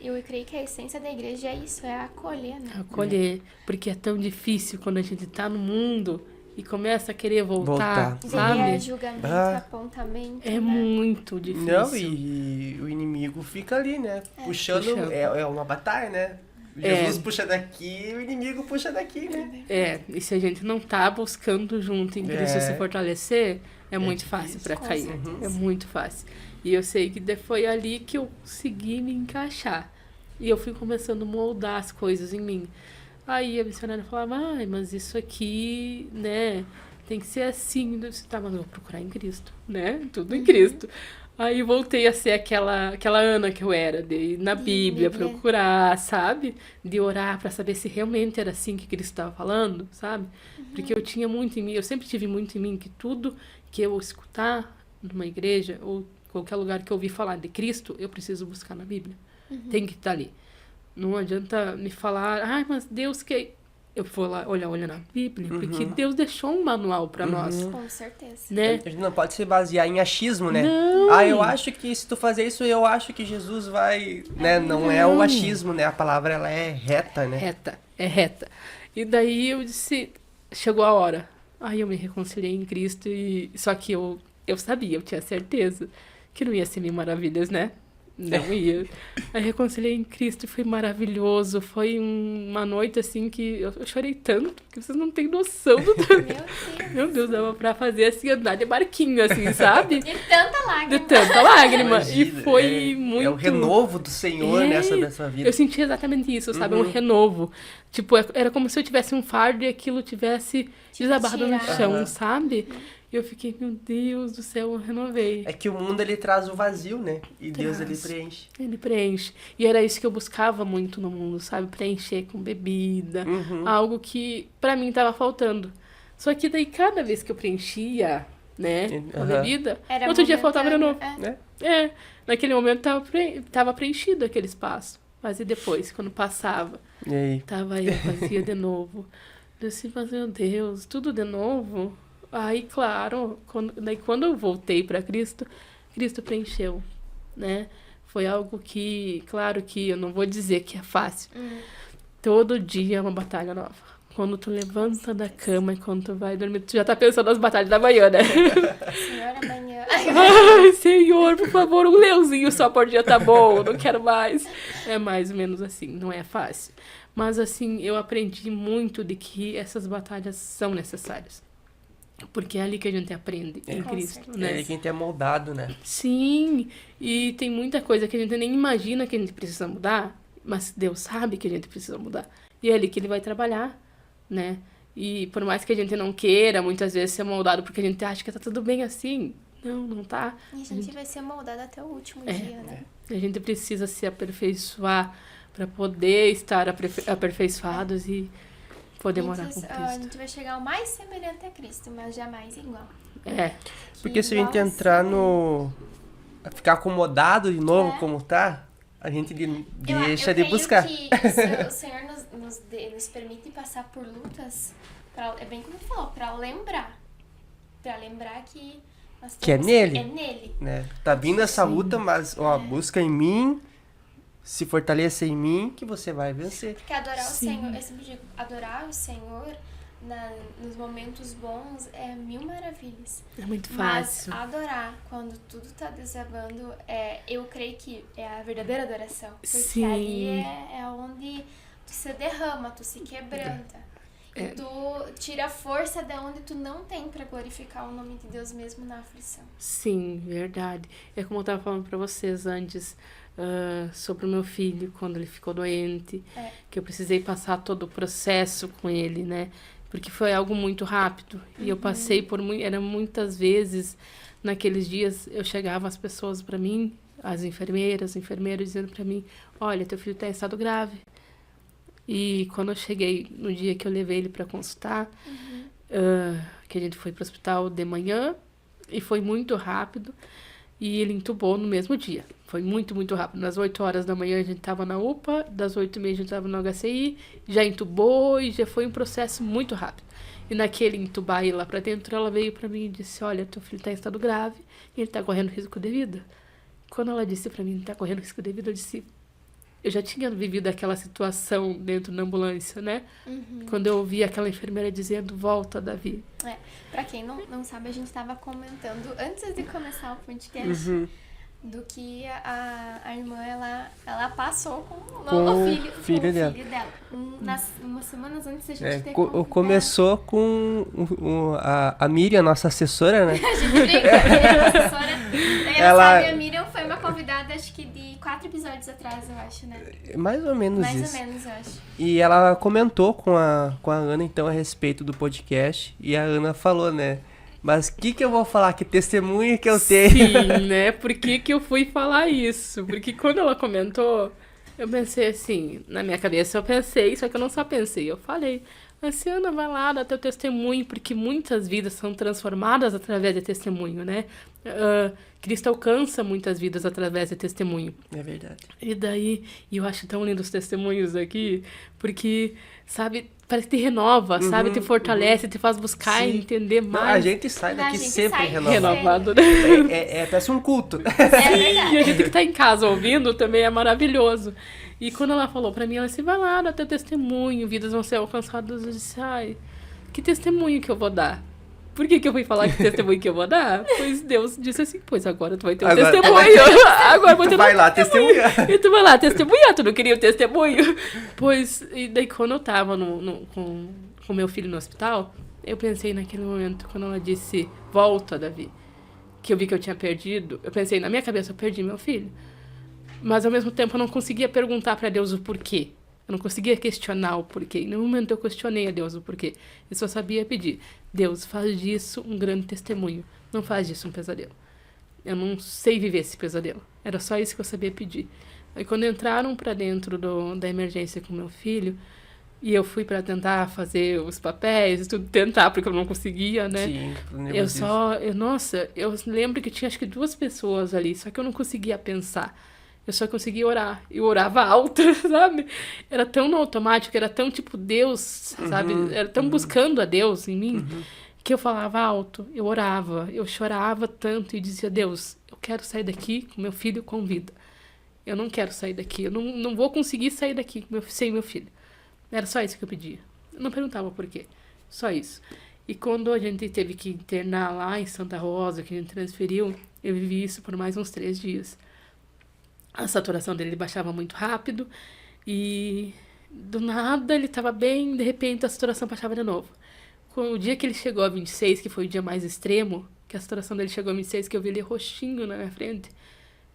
eu creio que a essência da igreja é isso, é acolher, né? Acolher, porque é tão difícil quando a gente tá no mundo e começa a querer voltar, Voltar. sabe? Daí é julgamento, Ah. apontamento. É né? muito difícil. Não, e o inimigo fica ali, né? Puxando. Puxando. É uma batalha, né? Jesus puxa daqui, o inimigo puxa daqui, né? E se a gente não tá buscando junto em Cristo É. se fortalecer, é muito difícil. fácil pra Com cair. certeza. É muito fácil. E eu sei que foi ali que eu consegui me encaixar. E eu fui começando a moldar as coisas em mim. Aí a missionária falava, mas isso aqui, né, tem que ser assim. Eu disse, tá, mas eu vou procurar em Cristo, né? Tudo em Cristo. Aí voltei a ser aquela Ana que eu era, de ir na Bíblia, Bíblia. procurar, sabe? De orar pra saber se realmente era assim que Cristo estava falando, sabe? Porque eu tinha muito em mim, eu sempre tive muito em mim que tudo que eu escutar numa igreja ou qualquer lugar que eu ouvi falar de Cristo, eu preciso buscar na Bíblia. Tem que estar ali. Não adianta me falar, mas Deus quer... Eu vou lá olhar na Bíblia, porque Deus deixou um manual pra nós, Com certeza. né? A gente não pode se basear em achismo, né? Não. Eu acho que se tu fazer isso, eu acho que Jesus vai... Né? Não é o achismo, né? A palavra, ela é reta, né? É reta. E daí eu disse, chegou a hora. Aí eu me reconciliei em Cristo e só que eu sabia, eu tinha certeza que não ia ser mil maravilhas, né? Não ia. Aí reconciliei em Cristo e foi maravilhoso. Foi uma noite assim que eu chorei tanto que vocês não têm noção do Meu Deus. Meu Deus, dava pra fazer assim, andar de barquinho, assim, sabe? De tanta De lágrima. tanta lágrima. E Imagina, foi muito. É o renovo do Senhor É, nessa vida. Eu senti exatamente isso, sabe? Um renovo. Tipo, era como se eu tivesse um fardo e aquilo tivesse desabado no tirado. chão, sabe? E eu fiquei, meu Deus do céu, eu renovei. É que o mundo, ele traz o vazio, né? E Deus, ele Traz. preenche. Ele preenche. E era isso que eu buscava muito no mundo, sabe? Preencher com bebida. Algo que pra mim tava faltando. Só que daí, cada vez que eu preenchia, né, com a Aham. bebida, Era outro dia faltava de novo. momentâneo, Né? Naquele momento tava preenchido aquele espaço. Mas e depois, quando passava, E aí? tava eu vazia de novo. Eu disse, mas meu Deus, tudo de novo? Aí, claro, quando eu voltei para Cristo, Cristo preencheu, né? Foi algo que, claro que eu não vou dizer que é fácil. Todo dia é uma batalha nova. Quando tu levanta da cama e quando tu vai dormir, tu já tá pensando nas batalhas da manhã, né? Senhora amanhã. Ai, Senhor, por favor, um leãozinho só por dia tá bom, não quero mais. É mais ou menos assim, não é fácil. Mas assim, eu aprendi muito de que essas batalhas são necessárias. Porque é ali que a gente aprende em Com Cristo, certeza. né? É quem tem moldado, né? Sim, e tem muita coisa que a gente nem imagina que a gente precisa mudar, mas Deus sabe que a gente precisa mudar. E é ali que Ele vai trabalhar, né? E por mais que a gente não queira, muitas vezes, ser moldado porque a gente acha que tá tudo bem assim. Não, não tá. E a gente vai ser moldado até o último É. dia, né? A gente precisa se aperfeiçoar para poder estar aperfeiçoados e poder morar com A Cristo. gente vai chegar o mais semelhante a Cristo, mas jamais igual. É, Porque se a gente igual entrar assim, no... Ficar acomodado de novo É. como tá, a gente deixa eu de creio buscar. que o Senhor nos permite passar por lutas, é bem como ele falou, pra lembrar. Pra lembrar que nós Que é temos- nele. É nele. Né? Tá vindo essa Sim. luta, mas busca em mim, se fortaleça em mim, que você vai vencer. Porque adorar Sim. o Senhor, eu sempre digo, adorar o Senhor nos momentos bons é mil maravilhas. é muito Mas fácil. adorar quando tudo tá desabando, eu creio que é a verdadeira adoração. Porque Sim. ali é onde tu se derrama, tu se quebranta. E tu tira a força de onde tu não tem pra glorificar o nome de Deus mesmo na aflição. Sim, verdade. É como eu tava falando pra vocês antes, sobre o meu filho, quando ele ficou doente, que eu precisei passar todo o processo com ele, né? porque foi algo muito rápido. E eu passei por muitas vezes, naqueles dias, eu chegava as pessoas para mim, as enfermeiros dizendo para mim, olha, teu filho está em estado grave. E quando eu cheguei, no dia que eu levei ele para consultar, que a gente foi para o hospital de manhã, e foi muito rápido, e ele entubou no mesmo dia. Foi muito, muito rápido. Nas 8 horas da manhã a gente estava na UPA, das 8h30 a gente estava no HCI, já entubou e já foi um processo muito rápido. E naquele entubar e lá para dentro, ela veio para mim e disse, olha, teu filho está em estado grave e ele está correndo risco de vida. Quando ela disse para mim, está correndo risco de vida, eu disse... Eu já tinha vivido aquela situação dentro da ambulância, né? Quando eu ouvi aquela enfermeira dizendo, volta, Davi. Pra quem não sabe, a gente tava comentando, antes de começar o podcast, do que a irmã, ela passou com o filho dela. Umas semanas antes a gente ter começou com a Miriam, nossa assessora, né? A gente brinca, a assessora. Sabe, a Miriam foi uma convidada, acho que de 4 episódios atrás, eu acho, né? Mais ou menos isso. Mais ou menos, eu acho. E ela comentou com a Ana, então, a respeito do podcast. E a Ana falou, né? Mas o que eu vou falar? Que testemunho que eu tenho? Sim, né? Por que eu fui falar isso? Porque quando ela comentou, eu pensei assim, na minha cabeça eu pensei, só que eu não só pensei, eu falei, Ana, vai lá, dá teu testemunho, porque muitas vidas são transformadas através de testemunho, né? Cristo alcança muitas vidas através de testemunho. É verdade. E daí, eu acho tão lindo os testemunhos aqui, porque, sabe, parece que te renova, sabe? Te fortalece, te faz buscar e entender mais. Não, a gente sai daqui sempre renovado, né? Parece um culto. Sim, e a gente que tá em casa ouvindo também é maravilhoso. E quando ela falou pra mim, ela disse, vai lá, dá teu testemunho, vidas vão ser alcançadas. Eu disse, ai, que testemunho que eu vou dar? Por que eu fui falar que testemunho que eu vou dar? Pois Deus disse assim, pois agora tu vai ter um testemunho. Agora vou ter vai lá testemunhar. E tu vai lá testemunhar, tu não queria o testemunho? Pois, e daí quando eu tava com meu filho no hospital, eu pensei naquele momento, quando ela disse, volta, Davi, que eu vi que eu tinha perdido, eu pensei, na minha cabeça, eu perdi meu filho. Mas ao mesmo tempo eu não conseguia perguntar pra Deus o porquê. Eu não conseguia questionar o porquê. Em nenhum momento eu questionei a Deus o porquê. Eu só sabia pedir. Deus, faz disso um grande testemunho. Não faz disso um pesadelo. Eu não sei viver esse pesadelo. Era só isso que eu sabia pedir. Aí quando entraram pra dentro da emergência com meu filho, e eu fui pra tentar fazer os papéis, tudo tentar, porque eu não conseguia, né? Sim, eu lembro que tinha acho que 2 pessoas ali, só que eu não conseguia pensar. Eu só conseguia orar. Eu orava alto, sabe? Era tão no automático, era tão tipo Deus, sabe? Era tão buscando a Deus em mim, que eu falava alto, eu orava, eu chorava tanto e dizia, Deus, eu quero sair daqui com meu filho com vida. Eu não quero sair daqui, eu não vou conseguir sair daqui sem meu filho. Era só isso que eu pedia. Eu não perguntava por quê, só isso. E quando a gente teve que internar lá em Santa Rosa, que a gente transferiu, eu vivi isso por mais uns 3 dias. A saturação dele baixava muito rápido e do nada ele estava bem, de repente a saturação baixava de novo. O dia que ele chegou a 26, que foi o dia mais extremo, que a saturação dele chegou a 26, que eu vi ele roxinho na minha frente,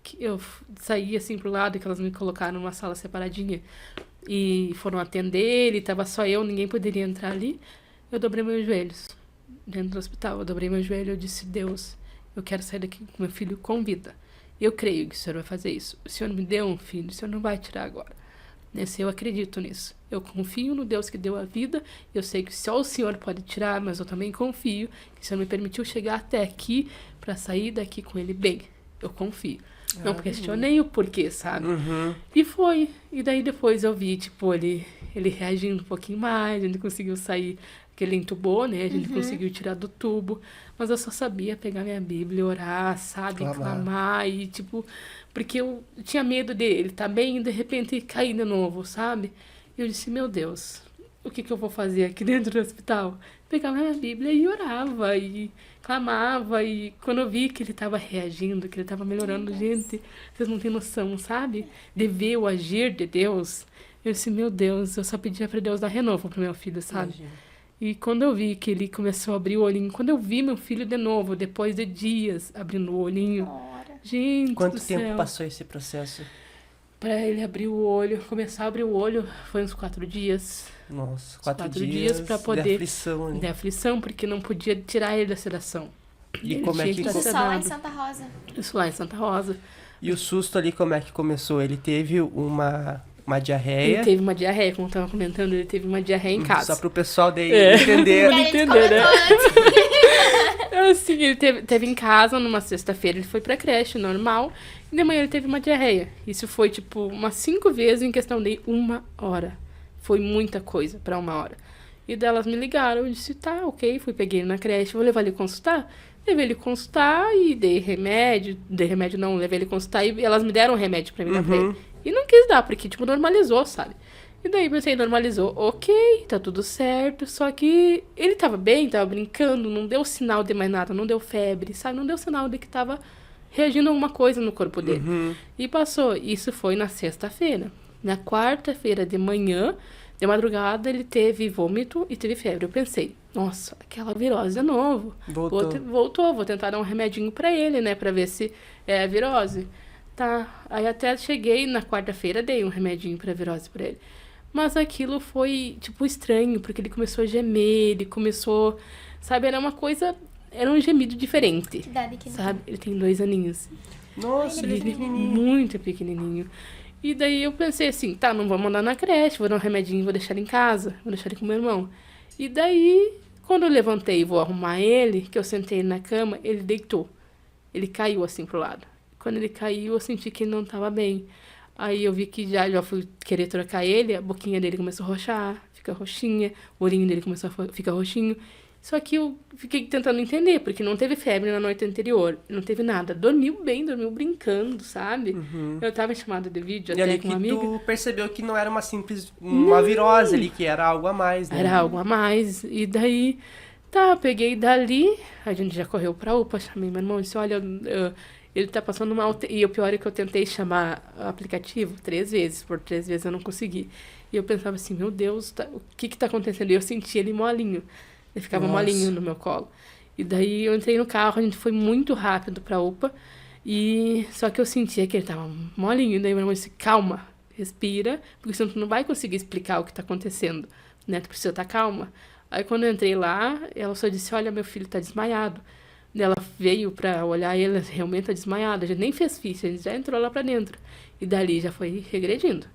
que eu saí assim pro lado, que elas me colocaram numa sala separadinha e foram atender ele, tava só eu, ninguém poderia entrar ali. Eu dobrei meus joelhos dentro do hospital, eu dobrei meu joelho e eu disse, Deus, eu quero sair daqui com meu filho com vida. Eu creio que o Senhor vai fazer isso. O Senhor me deu um filho, o Senhor não vai tirar agora. Eu acredito nisso. Eu confio no Deus que deu a vida. Eu sei que só o Senhor pode tirar, mas eu também confio que o Senhor me permitiu chegar até aqui para sair daqui com ele bem. Eu confio. Não questionei o porquê, sabe? E foi. E daí depois eu vi, tipo, ele reagindo um pouquinho mais, a gente conseguiu sair, que ele entubou, né? A gente conseguiu tirar do tubo. Mas eu só sabia pegar minha Bíblia e orar, sabe? Clamar e, tipo... Porque eu tinha medo dele tá bem e, de repente, cair de novo, sabe? E eu disse, meu Deus, o que eu vou fazer aqui dentro do hospital? Pegava minha Bíblia e orava e clamava. E quando eu vi que ele tava reagindo, que ele tava melhorando, gente, vocês não têm noção, sabe? De ver o agir de Deus. Eu disse, meu Deus, eu só pedia pra Deus dar renovo pro meu filho, sabe? Imagina. E quando eu vi que ele começou a abrir o olhinho, quando eu vi meu filho de novo, depois de dias abrindo o olhinho, gente, quanto tempo passou esse processo? Pra ele abrir o olho, começar a abrir o olho, foi uns 4 dias. Nossa, Uns 4 dias pra poder... de aflição, né? De aflição, porque não podia tirar ele da sedação. E Ele como é tinha que... estar Isso só lá em sedado. Santa Rosa. Isso lá em Santa Rosa. E o susto ali, como é que começou? Ele teve uma diarreia. Ele teve uma diarreia, como eu tava comentando, ele teve uma diarreia em casa. Só pro pessoal daí É. entender. E a gente entender, né? comentou antes. Assim, ele teve em casa numa sexta-feira, ele foi pra creche, normal. E de manhã ele teve uma diarreia. Isso foi, tipo, umas 5 vezes em questão de 1 hora. Foi muita coisa pra 1 hora. E delas me ligaram, eu disse, tá, ok. Peguei ele na creche, vou levar ele consultar. Levei ele consultar e dei remédio. Dei remédio não, levei ele consultar e elas me deram remédio pra mim dar pra ele. E não quis dar, porque, tipo, normalizou, sabe? E daí pensei, normalizou, ok, tá tudo certo. Só que ele tava bem, tava brincando, não deu sinal de mais nada, não deu febre, sabe? Não deu sinal de que tava reagindo a alguma coisa no corpo dele. E passou. Isso foi na sexta-feira. Na quarta-feira de manhã, de madrugada, ele teve vômito e teve febre. Eu pensei, nossa, aquela virose de novo. Voltou. Vou tentar dar um remedinho pra ele, né? Pra ver se é a virose. Tá, aí até cheguei na quarta-feira, dei um remedinho pra virose pra ele. Mas aquilo foi, tipo, estranho, porque ele começou a gemer, ele começou, sabe, era uma coisa, era um gemido diferente, Que idade que ele sabe? Ele tem 2 aninhos. Nossa, ele é pequenininho. Muito pequenininho. E daí eu pensei assim, tá, não vou mandar na creche, vou dar um remedinho, vou deixar ele em casa, vou deixar ele com meu irmão. E daí, quando eu levantei e vou arrumar ele, que eu sentei na cama, ele deitou. Ele caiu assim pro lado. Quando ele caiu, eu senti que ele não tava bem. Aí eu vi que já fui querer trocar ele, a boquinha dele começou a roxar, fica roxinha, o olhinho dele começou a ficar roxinho. Só que eu fiquei tentando entender, porque não teve febre na noite anterior, não teve nada. Dormiu bem, dormiu brincando, sabe? Eu tava em chamada de vídeo E até ali com que uma amiga. tu percebeu que não era uma virose ali, que era algo a mais, né? Era algo a mais. E daí, tá, eu peguei dali, a gente já correu pra UPA, chamei meu irmão e disse, olha, ele tá passando mal. E o pior é que eu tentei chamar o aplicativo 3 vezes, por 3 vezes eu não consegui. E eu pensava assim, meu Deus, o que tá acontecendo? E eu senti ele molinho. Ele ficava Nossa. molinho no meu colo. E daí eu entrei no carro, a gente foi muito rápido pra UPA. E só que eu sentia que ele tava molinho. Daí meu irmão disse, calma, respira, porque senão tu não vai conseguir explicar o que tá acontecendo, né? Tu precisa estar calma. Aí quando eu entrei lá, ela só disse, olha, meu filho tá desmaiado. Daí ela veio pra olhar ele, realmente tá desmaiado. A gente nem fez ficha, a gente já entrou lá pra dentro. E dali já foi regredindo.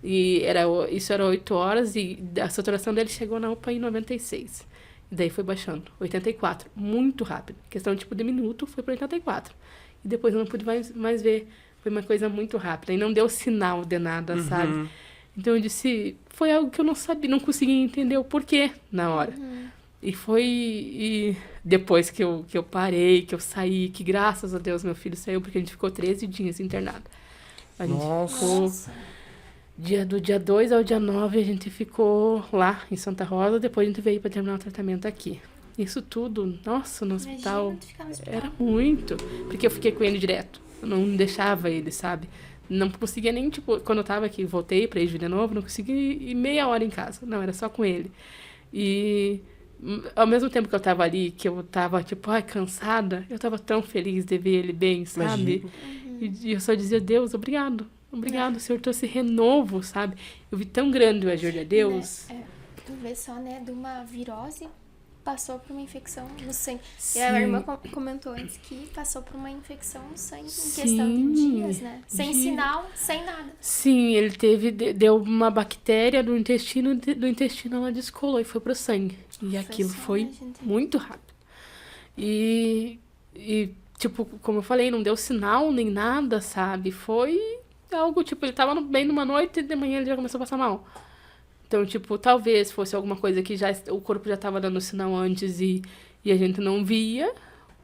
E isso era 8 horas e a saturação dele chegou na UPA em 96. E daí foi baixando, 84, muito rápido. Questão tipo de minuto, foi para 84. E depois eu não pude mais ver. Foi uma coisa muito rápida. E não deu sinal de nada, sabe? Então eu disse, foi algo que eu não sabia, não conseguia entender o porquê na hora. E depois que eu parei, que eu saí, que graças a Deus meu filho saiu, porque a gente ficou 13 dias internado. A gente ficou... Do dia 2 ao dia 9 a gente ficou lá em Santa Rosa, depois a gente veio para terminar o tratamento aqui. Isso tudo, nossa, no hospital, Imagina tu ficar no hospital. era muito, porque eu fiquei com ele direto, eu não deixava ele, sabe? Não conseguia nem, tipo, quando eu tava aqui, voltei pra ir de novo, não conseguia ir meia hora em casa, não, era só com ele. E ao mesmo tempo que eu tava ali, que eu tava, tipo, cansada, eu tava tão feliz de ver ele bem, sabe? E eu só dizia, Deus, obrigado. Obrigado, Senhor, trouxe renovo, sabe? Eu vi tão grande o agir de Deus. Tu vê só, né, de uma virose, passou por uma infecção no sangue. E Sim. a minha irmã comentou antes que passou por uma infecção no sangue em Sim. questão de dias, né? Sem sinal, sem nada. Sim, ele deu uma bactéria do intestino ela descolou e foi pro sangue. E aquilo só, foi né, gente? muito rápido. E, tipo, como eu falei, não deu sinal nem nada, sabe? Foi algo, tipo, ele tava bem numa noite e de manhã ele já começou a passar mal. Então, tipo, talvez fosse alguma coisa que o corpo já tava dando sinal antes e a gente não via.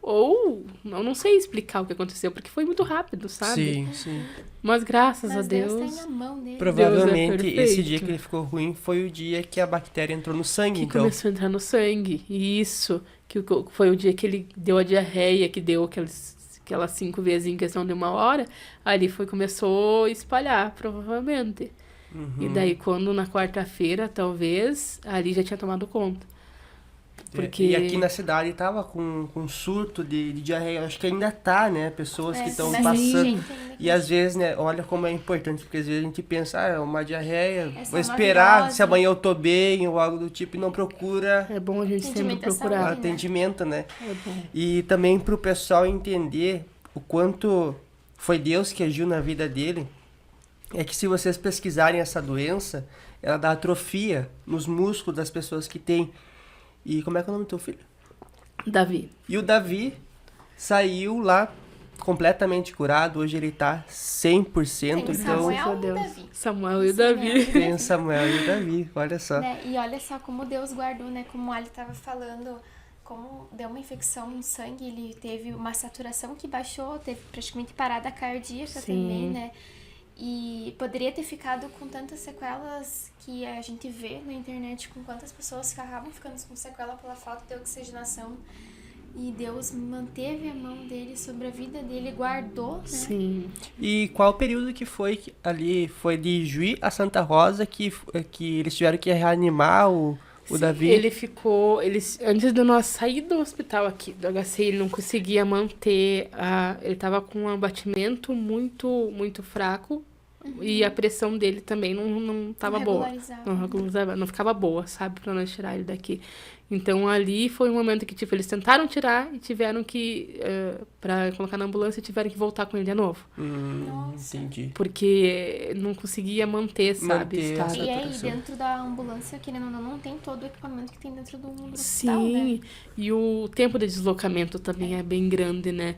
Ou, eu não sei explicar o que aconteceu, porque foi muito rápido, sabe? Sim. Mas graças a Mas Deus... Deus tem a mão dele. Provavelmente Deus é esse perfeito. dia que ele ficou ruim foi o dia que a bactéria entrou no sangue, Que então. começou a entrar no sangue. E isso, que foi o dia que ele deu a diarreia, que deu aquelas 5 vezes em questão de 1 hora. Ali começou a espalhar, provavelmente. E daí, quando na quarta-feira, talvez, ali já tinha tomado conta. Porque... E aqui na cidade tava com surto de diarreia. Acho que ainda tá, né? Pessoas que estão mas passando. tem gente ainda E às vezes, né, olha como é importante, porque às vezes a gente pensa, é uma diarreia, É só vou uma esperar virose. se amanhã eu tô bem ou algo do tipo, e não procura É bom a gente sempre Atendimento à procurar. saúde. atendimento, né? É bom. E também pro pessoal entender o quanto foi Deus que agiu na vida dele, é que se vocês pesquisarem essa doença, ela dá atrofia nos músculos das pessoas que têm. E como é que é o nome do teu filho? Davi. E o Davi saiu lá completamente curado, hoje ele tá 100%, Tem então Graças a Samuel e Deus. Davi. Samuel e o Samuel. Davi. tem o Samuel e o Davi, olha só. Né? E olha só como Deus guardou, né? Como o Ali estava falando, como deu uma infecção no sangue, ele teve uma saturação que baixou, teve praticamente parada cardíaca Sim. também, né? E poderia ter ficado com tantas sequelas que a gente vê na internet, com quantas pessoas acabam ficando com sequela pela falta de oxigenação. E Deus manteve a mão dele sobre a vida dele, guardou, né? Sim. E qual o período que foi ali? Foi de Juí a Santa Rosa que eles tiveram que reanimar o Davi? Ele ficou. Antes de nós sair do hospital aqui, do HC, ele não conseguia manter. Ele tava com um abatimento muito, muito fraco. E a pressão dele também não tava boa. Regularizava. Não regularizava, não ficava boa, sabe? Pra nós tirar ele daqui. Então ali foi um momento que, tipo, eles tentaram tirar e tiveram que. Pra colocar na ambulância, tiveram que voltar com ele de novo. Nossa. Entendi. Porque não conseguia manter, sabe? Manter estar- essa- E aí, saturação. dentro da ambulância, querendo ou não tem todo o equipamento que tem dentro do hospital, né? Sim, e o tempo de deslocamento também é bem grande, né?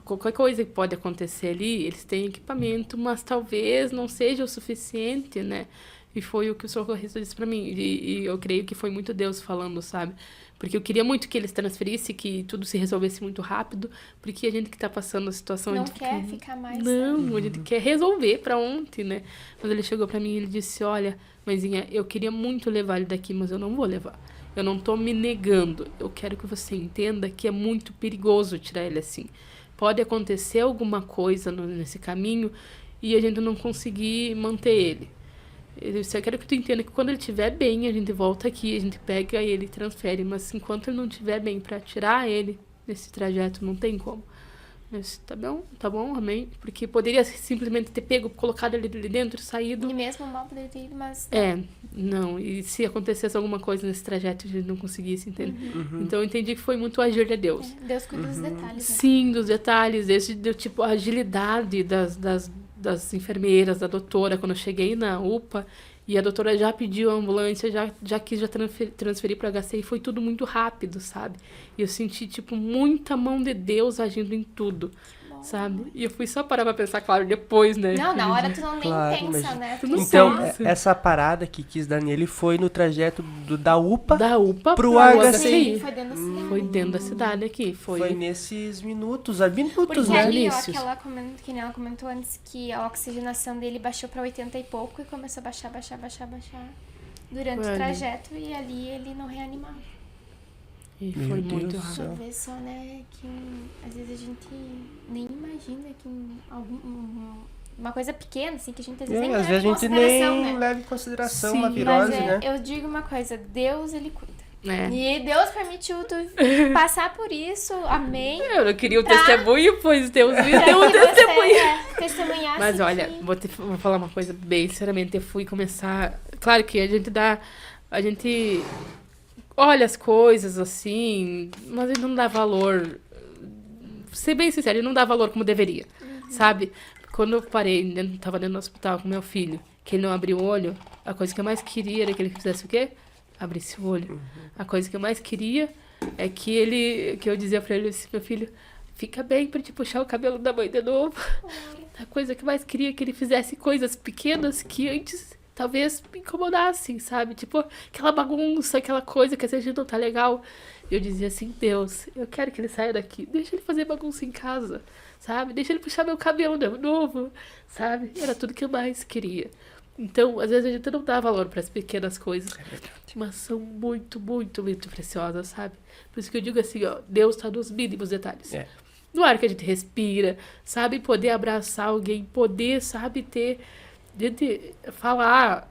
Qualquer coisa que pode acontecer ali, eles têm equipamento, mas talvez não seja o suficiente, né? E foi o que o socorrista disse pra mim. E eu creio que foi muito Deus falando, sabe? Porque eu queria muito que eles transferissem, que tudo se resolvesse muito rápido, porque a gente que tá passando a situação... a Não gente quer fica- ficar mais. Não, a gente quer resolver pra ontem, né? Mas ele chegou pra mim e ele disse, olha, mãezinha, eu queria muito levar ele daqui, mas eu não vou levar. Eu não tô me negando. Eu quero que você entenda que é muito perigoso tirar ele assim. Pode acontecer alguma coisa nesse caminho e a gente não conseguir manter ele. Eu disse, eu quero que tu entenda que quando ele estiver bem, a gente volta aqui, a gente pega ele e transfere. Mas enquanto ele não estiver bem pra tirar ele nesse trajeto, não tem como. Eu disse, tá bom, amém. Porque poderia simplesmente ter pego, colocado ele ali dentro, saído. E mesmo mal poderia ter ido, mas... Não. E se acontecesse alguma coisa nesse trajeto, a gente não conseguisse, entende? Então eu entendi que foi muito agir de Deus. Deus cuida dos detalhes, né? Sim, dos detalhes, desde tipo, a agilidade das enfermeiras, da doutora, quando eu cheguei na UPA, e a doutora já pediu a ambulância, já quis transferir para HC, e foi tudo muito rápido, sabe? E eu senti, tipo, muita mão de Deus agindo em tudo, sabe? E eu fui só parar pra pensar, claro, depois, né? Não, na hora tu não nem Claro, pensa, imagina. né? Tu não Então, pensa. essa parada que quis dar nele foi no trajeto da UPA, Da UPA pro pro HCI. Sim, foi dentro da cidade. Foi dentro da cidade aqui, foi nesses minutos, Porque né? ali, ó, Inícios. que nem ela comentou antes, que a oxigenação dele baixou pra 80 e pouco e começou a baixar durante Foi o ali. trajeto e ali ele não reanimava. E Meu foi Deus muito do rápido. céu. Pra ver só, né, que às vezes a gente nem imagina que uma coisa pequena, assim, que a gente às vezes nem às leva vezes a em gente consideração, nem né? leva em consideração Sim, uma mas virose, Mas né? eu digo uma coisa, Deus, ele cuida. É. E Deus permitiu tu passar por isso, amém. Eu não queria o Pra- testemunho, pois Deus me Pra deu o que você, testemunho. testemunhasse Mas olha, que... vou falar uma coisa bem sinceramente. Eu fui começar. Claro que a gente olha as coisas assim, mas a gente não dá valor. Ser bem sincero, ele não dá valor como deveria, sabe? Quando eu tava dentro do hospital com meu filho, que ele não abriu o olho, a coisa que eu mais queria era que ele fizesse o quê? Abrisse o olho. A coisa que eu mais queria é que eu dizia pra ele assim, meu filho, fica bem pra te puxar o cabelo da mãe de novo. A coisa que eu mais queria é que ele fizesse coisas pequenas que antes talvez me incomodassem, sabe? Tipo, aquela bagunça, aquela coisa que às vezes não tá legal. Eu dizia assim, Deus, eu quero que ele saia daqui. Deixa ele fazer bagunça em casa, sabe? Deixa ele puxar meu cabelo de novo, sabe? Era tudo que eu mais queria. Então, às vezes a gente não dá valor para as pequenas coisas, mas são muito, muito, muito preciosas, sabe? Por isso que eu digo assim, ó, Deus tá nos mínimos detalhes. É. No ar que a gente respira, sabe? Poder abraçar alguém, poder, sabe, ter... Gente, falar,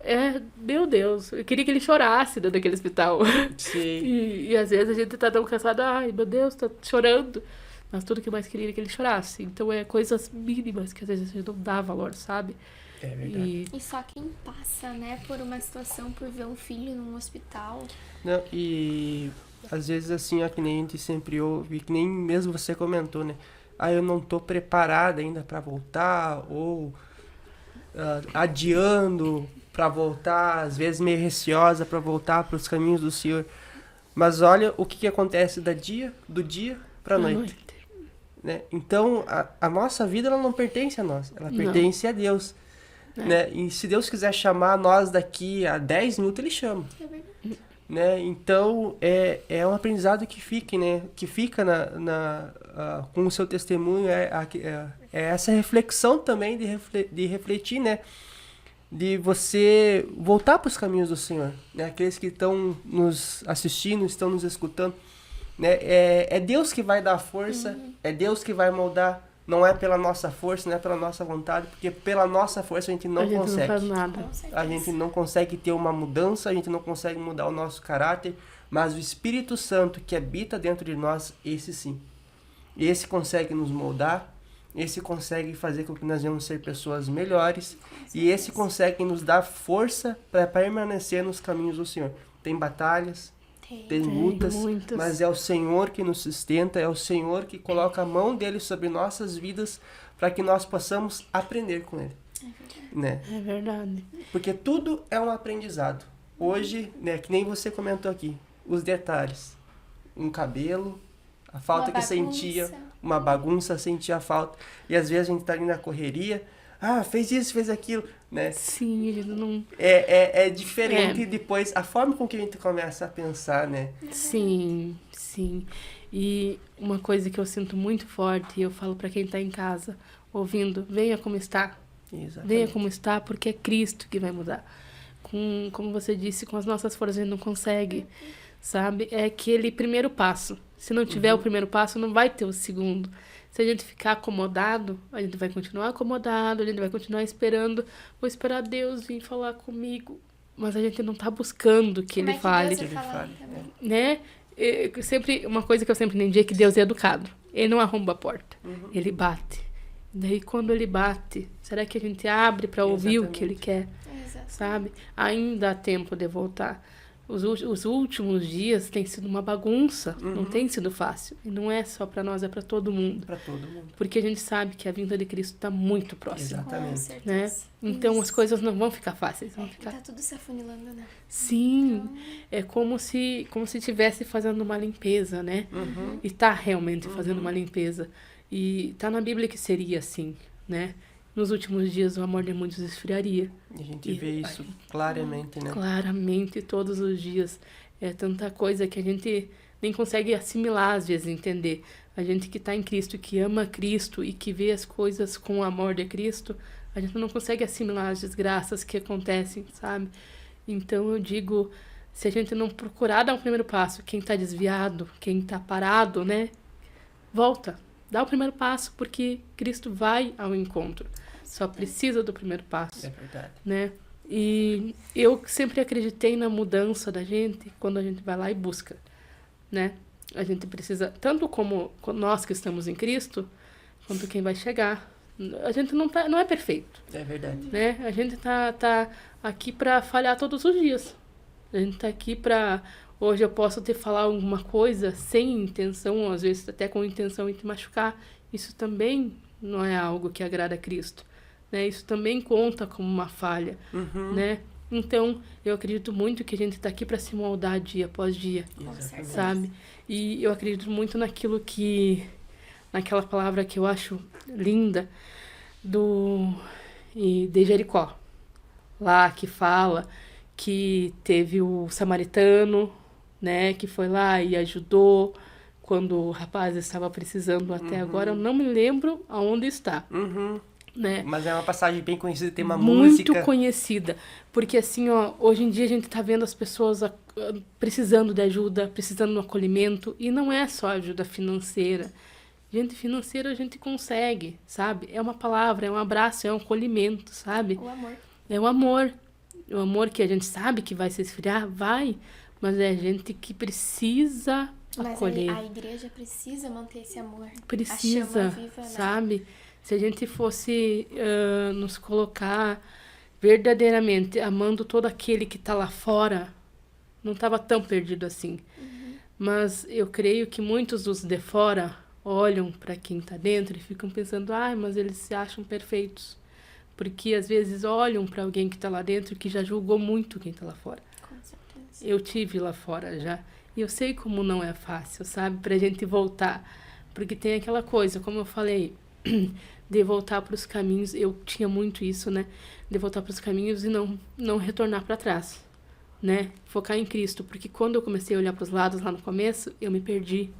meu Deus, eu queria que ele chorasse dentro daquele hospital. Sim. E às vezes a gente tá tão cansado, ai, meu Deus, tá chorando. mas tudo que eu mais queria era que ele chorasse. Então é coisas mínimas que às vezes a gente não dá valor, sabe? É verdade. E só quem passa, né, por uma situação, por ver um filho num hospital. Não, e às vezes assim, ó, que nem a gente sempre ouve, que nem mesmo você comentou, né? Ah, eu não tô preparada ainda para voltar, ou adiando para voltar, às vezes meio receosa para voltar para os caminhos do Senhor. Mas olha o que acontece do dia para À noite, né? Então, a nossa vida ela não pertence a nós, ela pertence a Deus. Né? E se Deus quiser chamar nós daqui a 10 minutos, Ele chama. É verdade. Né? Então, é um aprendizado que fica, né? Que fica com o seu testemunho, é essa reflexão também de refletir, né? De você voltar para os caminhos do Senhor, né? Aqueles que estão nos assistindo, estão nos escutando, né? É Deus que vai dar força, é Deus que vai moldar, não é pela nossa força, não é pela nossa vontade, porque pela nossa força a gente não consegue. Não faz nada. Com certeza. A gente não consegue ter uma mudança, a gente não consegue mudar o nosso caráter, mas o Espírito Santo que habita dentro de nós, esse sim. Esse consegue nos moldar, esse consegue fazer com que nós venhamos ser pessoas melhores, e esse consegue nos dar força para permanecer nos caminhos do Senhor. Tem batalhas, tem lutas, muitas. mas é o Senhor que nos sustenta, é o Senhor que coloca a mão dele sobre nossas vidas para que nós possamos aprender com ele. Né? É verdade. Porque tudo é um aprendizado. Hoje, né, que nem você comentou aqui, os detalhes. Um cabelo, a falta Uma que sentia, bagunça. uma bagunça, sentia a falta. E às vezes a gente tá ali na correria, fez isso, fez aquilo, né? Sim, ele não... É diferente depois, a forma com que a gente começa a pensar, né? Sim, sim. E uma coisa que eu sinto muito forte, e eu falo pra quem tá em casa, ouvindo, venha como está. Exatamente. Venha como está, porque é Cristo que vai mudar. Como você disse, com as nossas forças a gente não consegue, sabe? É aquele primeiro passo. Se não tiver o primeiro passo, não vai ter o segundo. Se a gente ficar acomodado, a gente vai continuar acomodado, a gente vai continuar esperando. Vou esperar Deus vir falar comigo. Mas a gente não tá buscando que Como Ele é que fale, Deus vai falar fale, também? né? Uma coisa que eu sempre entendi é que Deus é educado. Ele não arromba a porta. Ele bate. Daí, quando Ele bate, será que a gente abre para ouvir o que Ele quer? Exato. Sabe? Ainda há tempo de voltar. Os últimos dias tem sido uma bagunça, não tem sido fácil. E não é só para nós, é para todo mundo. Para todo mundo. Porque a gente sabe que a vinda de Cristo está muito próxima. Exatamente. Com certeza. Né? Então as Isso. coisas não vão ficar fáceis. Vão E ficar... tá tudo se afunilando, né? Sim, é como se estivesse fazendo uma limpeza, né? E tá realmente fazendo uma limpeza. E tá na Bíblia que seria assim, né? Nos últimos dias o amor de muitos esfriaria. E a gente vê isso claramente, né? Claramente, todos os dias. É tanta coisa que a gente nem consegue assimilar, às vezes, entender. A gente que está em Cristo, que ama Cristo e que vê as coisas com o amor de Cristo, a gente não consegue assimilar as desgraças que acontecem, sabe? Então eu digo, se a gente não procurar dar o primeiro passo, quem está desviado, quem está parado, né? Volta, dá o primeiro passo, porque Cristo vai ao encontro. Só precisa do primeiro passo, É verdade. né? E eu sempre acreditei na mudança da gente quando a gente vai lá e busca, né? A gente precisa, tanto como nós que estamos em Cristo, quanto quem vai chegar. A gente não é perfeito, É verdade. né? A gente tá aqui para falhar todos os dias. A gente tá aqui para... Hoje eu posso te falar alguma coisa sem intenção, às vezes até com intenção de te machucar. Isso também não é algo que agrada a Cristo, né? Isso também conta como uma falha, né? Então, eu acredito muito que a gente está aqui para se moldar dia após dia, Exatamente. sabe? E eu acredito muito naquela palavra que eu acho linda, de Jericó, lá que fala que teve o samaritano, né, que foi lá e ajudou quando o rapaz estava precisando. Até agora eu não me lembro aonde está, né? Mas é uma passagem bem conhecida, tem uma Muito música. conhecida, porque assim, ó, hoje em dia a gente tá vendo as pessoas precisando de ajuda, precisando de um acolhimento, e não é só ajuda financeira. Gente, financeira a gente consegue, sabe? É uma palavra, é um abraço, é um acolhimento, sabe? O amor. É o amor. O amor que a gente sabe que vai se esfriar, vai, mas é a gente que precisa Mas acolher. a igreja precisa manter esse amor. A Precisa, chama viva, né? sabe? Se a gente fosse nos colocar verdadeiramente amando todo aquele que está lá fora, não estava tão perdido assim. Mas eu creio que muitos dos de fora olham para quem está dentro e ficam pensando, mas eles se acham perfeitos. Porque às vezes olham para alguém que está lá dentro que já julgou muito quem está lá fora. Com certeza. Eu tive lá fora já. E eu sei como não é fácil, sabe? Pra gente voltar. Porque tem aquela coisa, como eu falei, de voltar para os caminhos. Eu tinha muito isso, né? De voltar para os caminhos e não retornar para trás, né? Focar em Cristo. Porque quando eu comecei a olhar para os lados lá no começo, eu me perdi,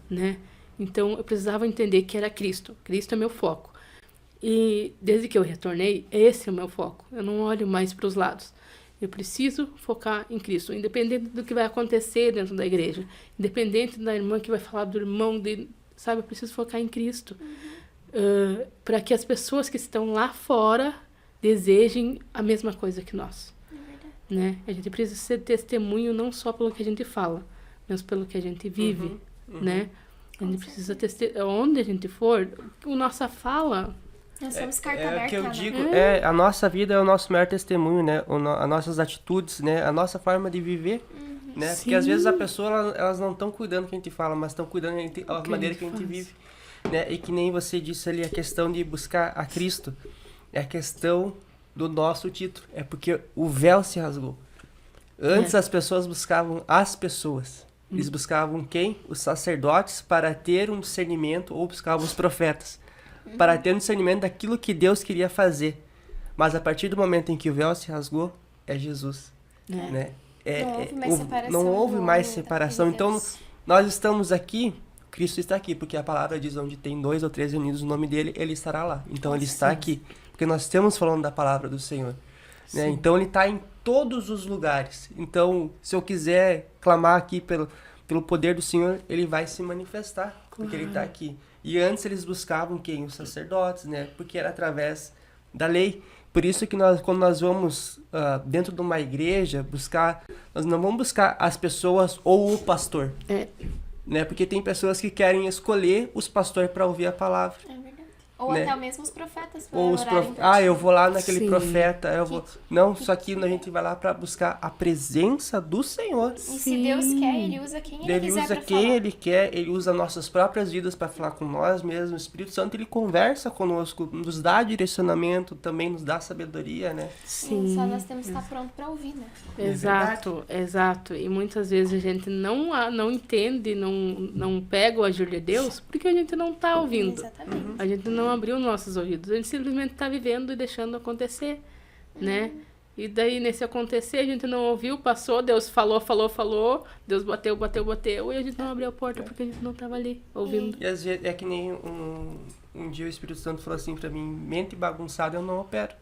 né? Então eu precisava entender que era Cristo. Cristo é meu foco. E desde que eu retornei, esse é o meu foco. Eu não olho mais para os lados. Eu preciso focar em Cristo, independente do que vai acontecer dentro da igreja, independente da irmã que vai falar do irmão, sabe? Eu preciso focar em Cristo, para que as pessoas que estão lá fora desejem a mesma coisa que nós, né? A gente precisa ser testemunho não só pelo que a gente fala, mas pelo que a gente vive, né? A gente precisa onde a gente for, a nossa fala. Nós somos carta É aberta, o que eu né? digo, a nossa vida é o nosso maior testemunho, né? As nossas atitudes, né? A nossa forma de viver, né? Sim. Porque às vezes a pessoa, elas não estão cuidando do que a gente fala, mas estão cuidando da maneira que a gente vive, né? E que nem você disse ali, a questão de buscar a Cristo, é a questão do nosso título, é porque o véu se rasgou. Antes as pessoas buscavam as pessoas, eles buscavam quem? Os sacerdotes para ter um discernimento, ou buscavam os profetas para ter um discernimento daquilo que Deus queria fazer. Mas a partir do momento em que o véu se rasgou, é Jesus. Né? Não houve mais separação. Não houve mais separação. Então, Deus. nós estamos aqui, Cristo está aqui, porque a palavra diz onde tem 2 ou 3 reunidos no nome dele, ele estará lá. Então, ele está aqui, porque nós estamos falando da palavra do Senhor. Né? Então, ele está em todos os lugares. Então, se eu quiser clamar aqui pelo poder do Senhor, ele vai se manifestar, porque ele está aqui. E antes eles buscavam quem? Os sacerdotes, né? Porque era através da lei. Por isso que quando nós vamos dentro de uma igreja buscar, nós não vamos buscar as pessoas ou o pastor. Né? Porque tem pessoas que querem escolher os pastores para ouvir a palavra. É verdade. Ou né? até mesmo os profetas. Ou eu vou lá naquele Sim. profeta, eu vou... Não, só que a gente vai lá para buscar a presença do Senhor. E se Deus quer, ele usa quem ele quiser Usa pra quem falar. ele quer, ele usa nossas próprias vidas para falar com nós mesmos. O Espírito Santo, ele conversa conosco, nos dá direcionamento, também nos dá sabedoria, né? Sim. Só nós temos que estar pronto pra ouvir, né? Exato, exato. E muitas vezes a gente não entende, não pega o agir de Deus, porque a gente não está ouvindo. Exatamente. A gente não abriu nossos ouvidos. A gente simplesmente está vivendo e deixando acontecer, né? E daí, nesse acontecer, a gente não ouviu, passou, Deus falou, Deus bateu, e a gente não abriu a porta porque a gente não estava ali, ouvindo. E às vezes é que nem um dia o Espírito Santo falou assim pra mim, mente bagunçada eu não opero.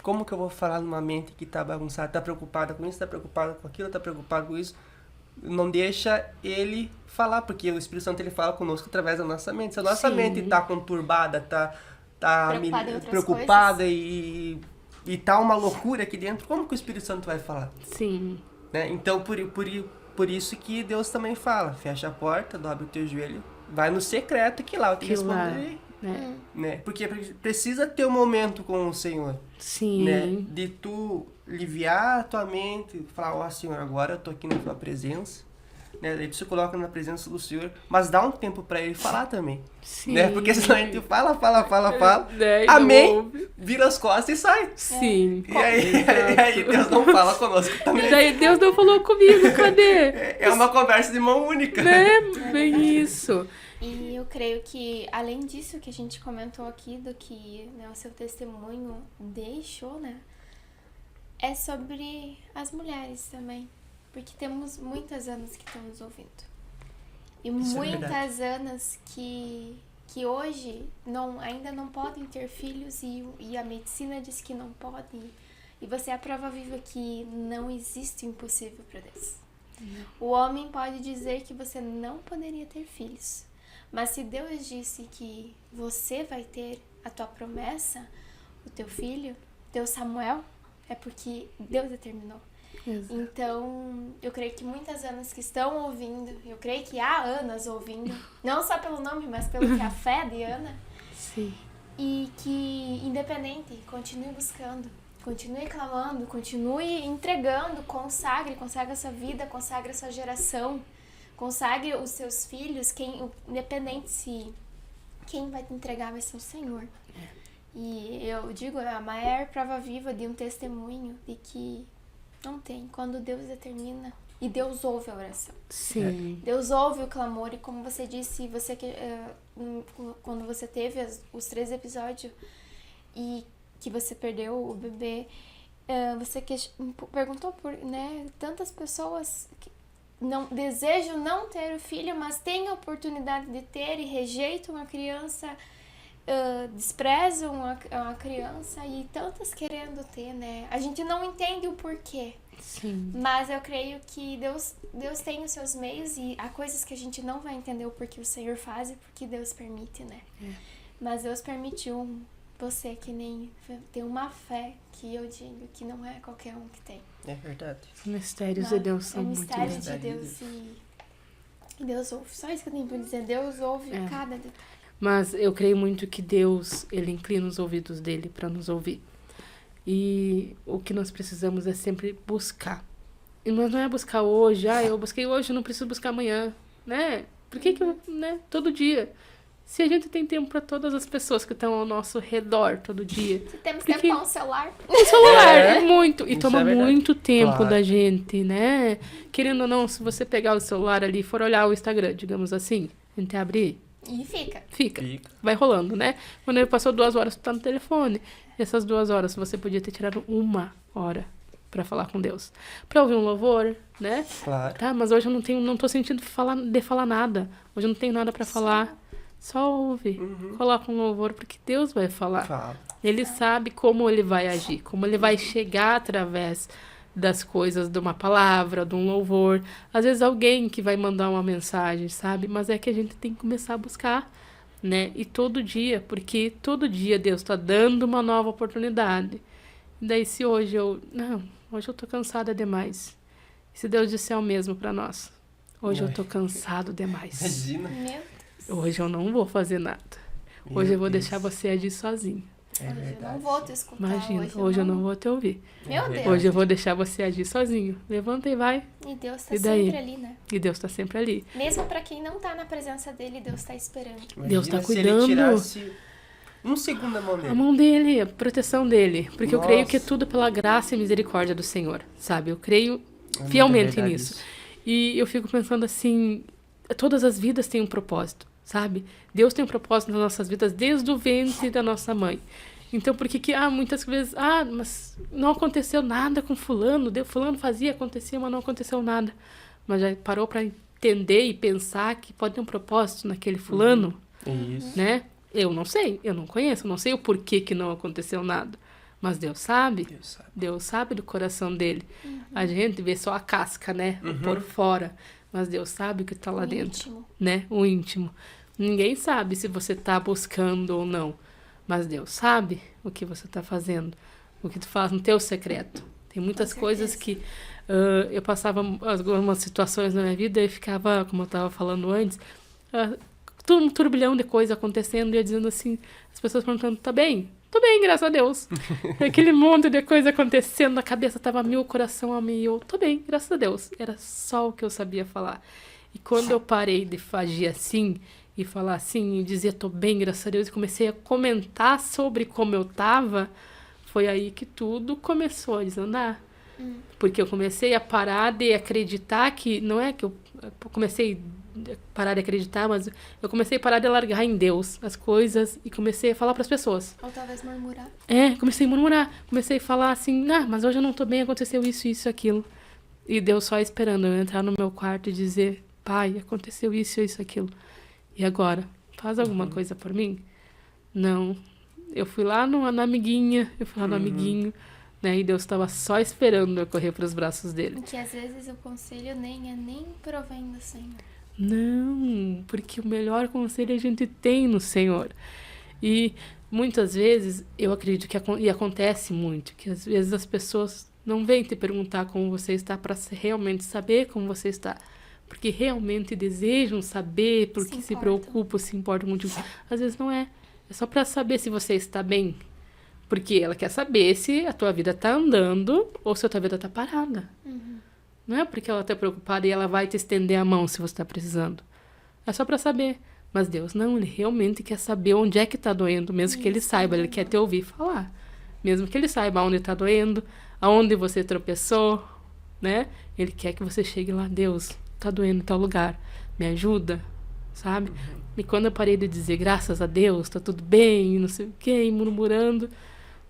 Como que eu vou falar numa mente que tá bagunçada, tá preocupada com isso, tá preocupada com aquilo, tá preocupada com isso? Não deixa ele falar, porque o Espírito Santo ele fala conosco através da nossa mente. Se a nossa Sim. mente tá conturbada, tá Preocupada em outras preocupada e tá uma loucura aqui dentro, como que o Espírito Santo vai falar? Sim. Né? Então, por isso que Deus também fala, fecha a porta, dobra o teu joelho, vai no secreto que lá eu te Que lá, responderei. né? Né? Porque precisa ter um momento com o Senhor, Sim. né? De tu aliviar a tua mente, falar, ó Senhor, agora eu tô aqui na tua presença, né? Daí tu se coloca na presença do Senhor, mas dá um tempo pra ele falar também, Sim. né? Porque senão a gente fala, Daí não amém, ouve. vira as costas e sai. Sim. E aí Deus não fala conosco também. E daí Deus não falou comigo, cadê? É uma conversa de mão única. Né? Bem isso. E eu creio que, além disso que a gente comentou aqui, do que, né, o seu testemunho deixou, né? É sobre as mulheres também. Porque temos muitas Anas que estão nos ouvindo. E Isso é muitas Anas que hoje ainda não podem ter filhos e a medicina diz que não podem. E você é a prova viva que não existe o impossível para Deus. O homem pode dizer que você não poderia ter filhos. Mas se Deus disse que você vai ter a tua promessa, o teu filho, teu Samuel, é porque Deus determinou. Exato. Então, eu creio que muitas Anas que estão ouvindo, eu creio que há Anas ouvindo, não só pelo nome, mas pelo que é a fé de Ana, Sim. e que, independente, continue buscando, continue clamando, continue entregando, consagre a sua vida, consagre a sua geração, consagre os seus filhos, independente se quem vai te entregar vai ser o Senhor. E eu digo, a maior prova viva de um testemunho de que não tem, quando Deus determina, e Deus ouve a oração. Sim. Deus ouve o clamor, e como você disse, quando você teve os 3 episódios e que você perdeu o bebê, você perguntou por, né, tantas pessoas que não desejam não ter o filho, mas têm a oportunidade de ter e rejeitam a criança, desprezam a criança, e tantas querendo ter, né? A gente não entende o porquê. Sim. Mas eu creio que Deus tem os seus meios, e há coisas que a gente não vai entender o porquê o Senhor faz e porque Deus permite, né? Mas Deus permitiu você que nem tem uma fé que eu digo que não é qualquer um que tem. É verdade. Os mistérios de Deus são muito mistérios grandes. de Deus, e Deus ouve. Só isso que eu tenho pra dizer. Deus ouve cada detalhe. Mas eu creio muito que Deus, ele inclina os ouvidos dele para nos ouvir. E o que nós precisamos é sempre buscar. E mas não é buscar hoje, eu busquei hoje, não preciso buscar amanhã, né? Por que eu, né? Todo dia. Se a gente tem tempo para todas as pessoas que estão ao nosso redor todo dia. Se temos Por tempo que- para um celular. O celular é muito. E Isso toma é verdade. muito tempo Claro. da gente, né? Querendo ou não, se você pegar o celular ali e for olhar o Instagram, digamos assim, a gente abrir, E fica. fica. Fica. Vai rolando, né? Quando ele passou 2 horas, tu tá no telefone. E essas 2 horas você podia ter tirado 1 hora pra falar com Deus. Pra ouvir um louvor, né? Claro. Tá, mas hoje eu não tô sentindo falar nada. Hoje eu não tenho nada pra falar. Só ouve. Coloca um louvor, porque Deus vai falar. Fala. Ele sabe como ele vai agir, como ele vai chegar através das coisas, de uma palavra, de um louvor. Às vezes alguém que vai mandar uma mensagem, sabe? Mas é que a gente tem que começar a buscar, né? E todo dia, porque todo dia Deus tá dando uma nova oportunidade. E daí se hoje hoje eu tô cansada demais. E se Deus disser o mesmo pra nós? Hoje eu tô cansado demais. Imagina. Meu, Hoje eu não vou fazer nada. Hoje Meu eu vou Deus. deixar você agir sozinho. É hoje eu verdade. não vou te escutar. Imagina, hoje eu não vou te ouvir. Meu Deus. Hoje eu vou deixar você agir sozinho. Levanta e vai. E Deus tá E daí? sempre ali, né? E Deus tá sempre ali. Mesmo pra quem não tá na presença dele, Deus tá esperando. Deus tá Imagina cuidando. Se ele tirasse um segundo da mão A dele. mão dele, a proteção dele. Porque eu Nossa. creio que é tudo pela graça e misericórdia do Senhor, sabe? Eu creio É fielmente muita verdade nisso. isso. E eu fico pensando assim, todas as vidas têm um propósito, sabe? Deus tem um propósito nas nossas vidas desde o ventre da nossa mãe. Então, por que muitas vezes, mas não aconteceu nada com fulano, fulano fazia, acontecia, mas não aconteceu nada. Mas já parou para entender e pensar que pode ter um propósito naquele fulano, Isso. né? Eu não sei, eu não conheço, eu não sei o porquê que não aconteceu nada. Mas Deus sabe. Deus sabe. Deus sabe do coração dele. A gente vê só a casca, né? Por fora. Mas Deus sabe o que tá lá O dentro, íntimo. né? O íntimo. Ninguém sabe se você tá buscando ou não. Mas Deus sabe o que você tá fazendo. O que tu faz no teu secreto. Tem muitas Com coisas certeza. que eu passava algumas situações na minha vida e ficava, como eu tava falando antes, um turbilhão de coisa acontecendo e eu dizendo assim, as pessoas perguntando, tá bem? Tô bem, graças a Deus. Aquele monte de coisa acontecendo, a cabeça tava a mil, o coração a mil. Tô bem, graças a Deus. Era só o que eu sabia falar. E quando eu parei de agir assim, e falar assim, e dizer tô bem, graças a Deus, e comecei a comentar sobre como eu tava, foi aí que tudo começou a desandar. Porque eu comecei a parar de acreditar que, não é que eu comecei a parar de acreditar, mas eu comecei a parar de largar em Deus as coisas e comecei a falar para as pessoas. Ou talvez murmurar. Comecei a murmurar, comecei a falar assim, mas hoje eu não tô bem, aconteceu isso, aquilo. E Deus só esperando eu entrar no meu quarto e dizer, pai, aconteceu isso, aquilo. E agora? Faz alguma coisa por mim? Não. Eu fui lá no amiguinha, no amiguinho, né? E Deus estava só esperando eu correr para os braços dele. Que às vezes o conselho nem provém do Senhor. Não, porque o melhor conselho a gente tem no Senhor. E muitas vezes, eu acredito que e acontece muito, que às vezes as pessoas Não vem te perguntar como você está para realmente saber como você está. Porque realmente desejam saber, porque se preocupam, se importam muito. Às vezes não é. É só para saber se você está bem. Porque ela quer saber se a tua vida está andando ou se a tua vida está parada. Não é porque ela está preocupada e ela vai te estender a mão se você está precisando. É só para saber. Mas Deus não, ele realmente quer saber onde é que está doendo, mesmo que ele saiba, ele quer te ouvir falar. Mesmo que ele saiba onde está doendo, aonde você tropeçou, né? Ele quer que você chegue lá, Deus, está doendo em tal lugar, me ajuda, sabe? E quando eu parei de dizer, graças a Deus, está tudo bem, não sei o quê, e murmurando,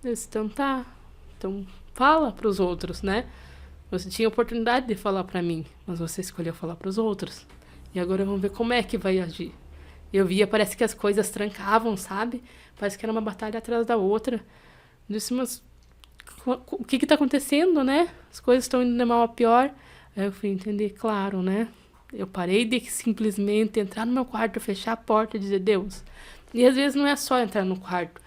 eu disse, então tá, então fala para os outros, né? Você tinha oportunidade de falar para mim, mas você escolheu falar para os outros. E agora vamos ver como é que vai agir. Eu via, parece que as coisas trancavam, sabe? Parece que era uma batalha atrás da outra. Eu disse, mas o que está acontecendo, né? As coisas estão indo de mal a pior. Aí eu fui entender, claro, né? Eu parei de simplesmente entrar no meu quarto, fechar a porta e dizer, Deus. E às vezes não é só entrar no quarto.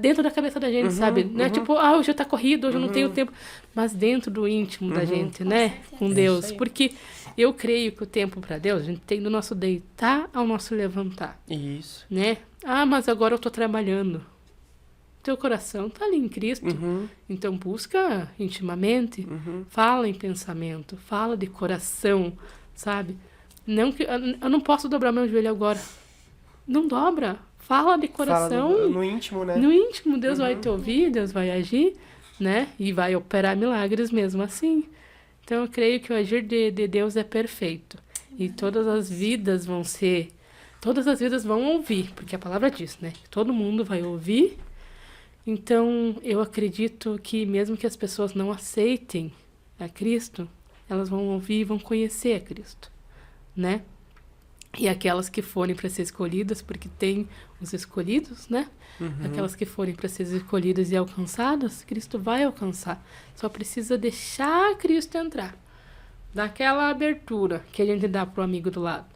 Dentro da cabeça da gente, sabe? Não é tipo, hoje tá corrido, hoje eu não tenho tempo. Mas dentro do íntimo da gente, né? Com Deus. Porque eu creio que o tempo para Deus, a gente tem do nosso deitar ao nosso levantar. Isso. Né? Mas agora eu tô trabalhando. Teu coração tá ali em Cristo. Então busca intimamente. Fala em pensamento. Fala de coração, sabe? Não que, eu não posso dobrar meu joelho agora. Não dobra. Fala de coração. Fala no íntimo, né? No íntimo, Deus vai te ouvir, Deus vai agir, né? E vai operar milagres mesmo assim. Então, eu creio que o agir de Deus é perfeito. E todas as vidas vão ouvir, porque a palavra diz, né? Todo mundo vai ouvir. Então, eu acredito que mesmo que as pessoas não aceitem a Cristo, elas vão ouvir e vão conhecer a Cristo, né? E aquelas que forem para ser escolhidas, porque tem os escolhidos, né? Aquelas que forem para ser escolhidas e alcançadas, Cristo vai alcançar. Só precisa deixar Cristo entrar. Daquela abertura que a gente dá pro amigo do lado,